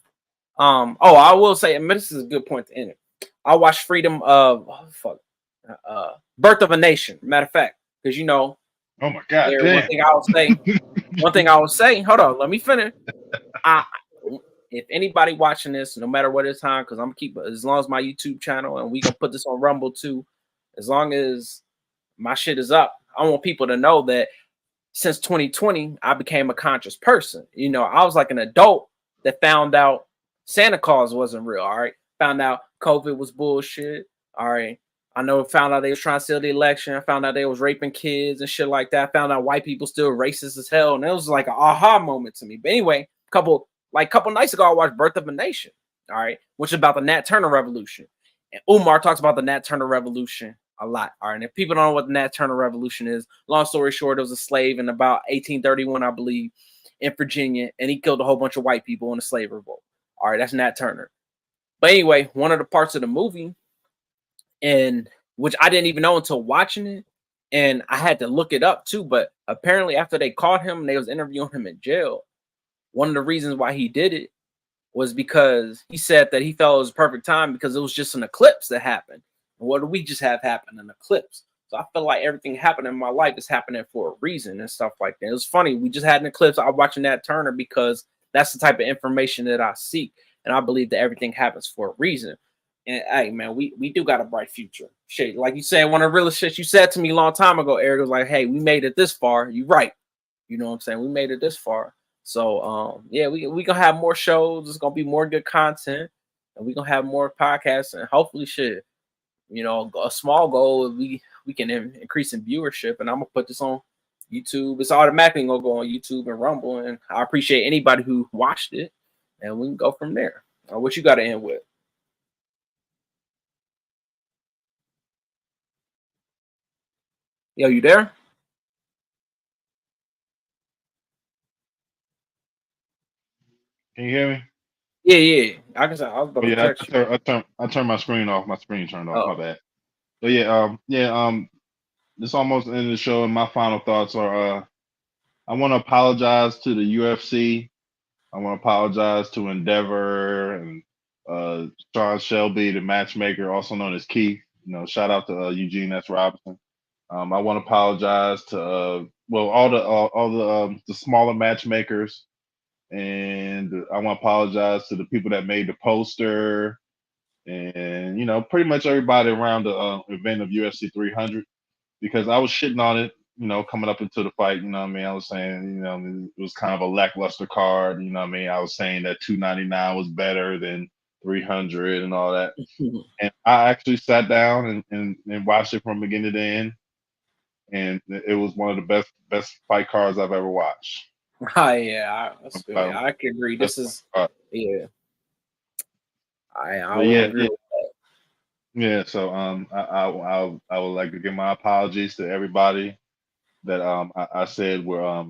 I will say, and this is a good point to end it. I watched Birth of a Nation. Matter of fact, because Oh my god, there. One damn. thing I will say. One thing I will say. Hold on, let me finish. I If anybody watching this, no matter what it's time, because I'm gonna keep it as long as my YouTube channel and we gonna put this on Rumble too, as long as my shit is up, I want people to know that since 2020, I became a conscious person. I was like an adult that found out Santa Claus wasn't real. All right. Found out COVID was bullshit. All right. I know found out they was trying to steal the election. I found out they was raping kids and shit like that. I found out white people still racist as hell. And it was like an aha moment to me. But anyway, couple nights ago, I watched Birth of a Nation. All right, which is about the Nat Turner Revolution. And Umar talks about the Nat Turner Revolution a lot. All right. And if people don't know what the Nat Turner Revolution is, long story short, it was a slave in about 1831, I believe, in Virginia, and he killed a whole bunch of white people in a slave revolt. All right, that's Nat Turner. But anyway, one of the parts of the movie, and which I didn't even know until watching it, and I had to look it up too. But apparently, after they caught him, they was interviewing him in jail. One of the reasons why he did it was because he said that he felt it was a perfect time because it was just an eclipse that happened. And what do we just have happen? An eclipse. So I feel like everything happening in my life is happening for a reason and stuff like that. It was funny. We just had an eclipse. I was watching Nat Turner because that's the type of information that I seek. And I believe that everything happens for a reason. And hey, man, we do got a bright future. Shit, like you said, one of the realest shit you said to me a long time ago, Eric, was like, hey, we made it this far. You right. You know what I'm saying? We made it this far. So yeah, we gonna have more shows. There's gonna be more good content, and we gonna have more podcasts, and hopefully, shit, you know, a small goal we can increase in viewership, and I'm gonna put this on YouTube. It's automatically gonna go on YouTube and Rumble, and I appreciate anybody who watched it, and we can go from there. What you got to end with? Yo, you there? Can you hear me? Yeah, yeah. I guess I was Oh about to yeah, text you. I turned my screen off. My screen turned off. My Oh, bad. But yeah, this almost the end of the show, and my final thoughts are, I want to apologize to the UFC. I want to apologize to Endeavor and Sean Shelby, the matchmaker, also known as Keith. You know, shout out to Eugene S. Robinson. I want to apologize to all the smaller matchmakers, and I want to apologize to the people that made the poster, and you know, pretty much everybody around the event of UFC 300, because I was shitting on it, you know, coming up into the fight. You know what I mean? I was saying, you know, it was kind of a lackluster card. You know what I mean? I was saying that 299 was better than 300 and all that. And I actually sat down and watched it from beginning to end, and it was one of the best fight cards I've ever watched. ah, yeah, that's good. Um, Yeah, I can agree. best This is card. yeah. I But will yeah, agree yeah, with yeah. So I would like to give my apologies to everybody that I said were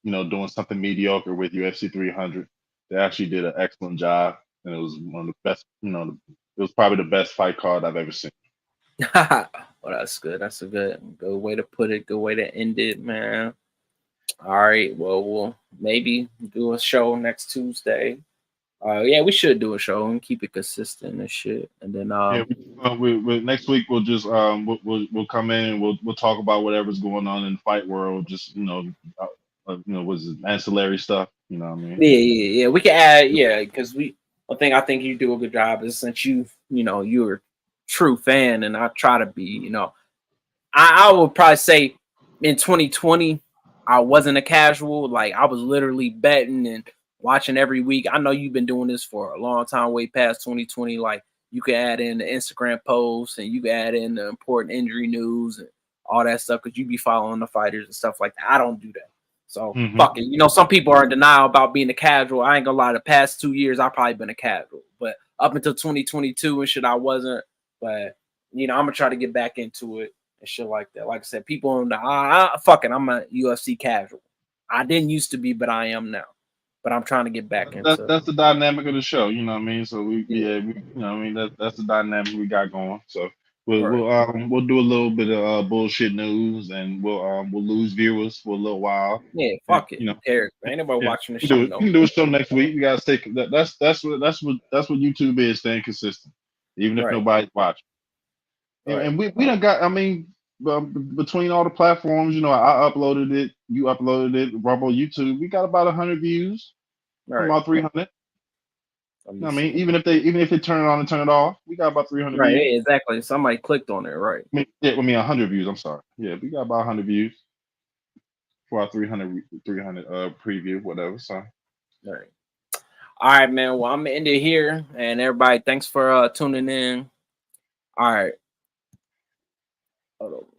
you know, doing something mediocre with UFC 300. They actually did an excellent job, and it was one of the best. You know, it was probably the best fight card I've ever seen. that. Well, that's good. That's a good way to put it. Good way to end it, man. All right. Well, we'll maybe do a show next Tuesday. Yeah, we should do a show and keep it consistent and shit. And then Yeah, next week we'll just we'll come in and we'll talk about whatever's going on in the fight world. Just you know, was ancillary stuff. You know what I mean? yeah. We can add because one thing I think you do a good job is since you're a true fan and I try to be. I would probably say in 2020, I wasn't a casual. Like I was literally betting and watching every week. I know you've been doing this for a long time, way past 2020. Like you can add in the Instagram posts and you can add in the important injury news and all that stuff because you be following the fighters and stuff like that. I don't do that. So Hmm. fuck it. Some people are in denial about being a casual. I ain't gonna lie, the past 2 years I've probably been a casual. But up until 2022 and shit, I wasn't. But I'm gonna try to get back into it and shit like that. Like I said, people in the fucking, I'm a UFC casual. I didn't used to be, but I am now. But I'm trying to get back into That's the dynamic of the show. You know what I mean? So yeah, you know what I mean, that's the dynamic we got going. So right. we'll do a little bit of bullshit news, and we'll lose viewers for a little while, Yeah, and fuck it. you know. Who cares? Ain't nobody Yeah, watching this we can shit do it. We no can do a show next week. You gotta stay. That's what YouTube is, staying consistent, even if right, nobody's watching. right, And we don't got. I mean, between all the platforms, you know, I uploaded it, you uploaded it, Rumble, YouTube. We got about 100 views from right. about 300. Let You me know what I mean, see. even if they turn it on and turn it off, we got about 300 Right, views. yeah, exactly. Somebody clicked on it, right. I mean 100 views. I'm sorry. Yeah, we got about 100 views for our 300 preview, whatever. So. Right. All right, man. Well, I'm gonna end it here. And everybody, thanks for tuning in. All right. Hold on.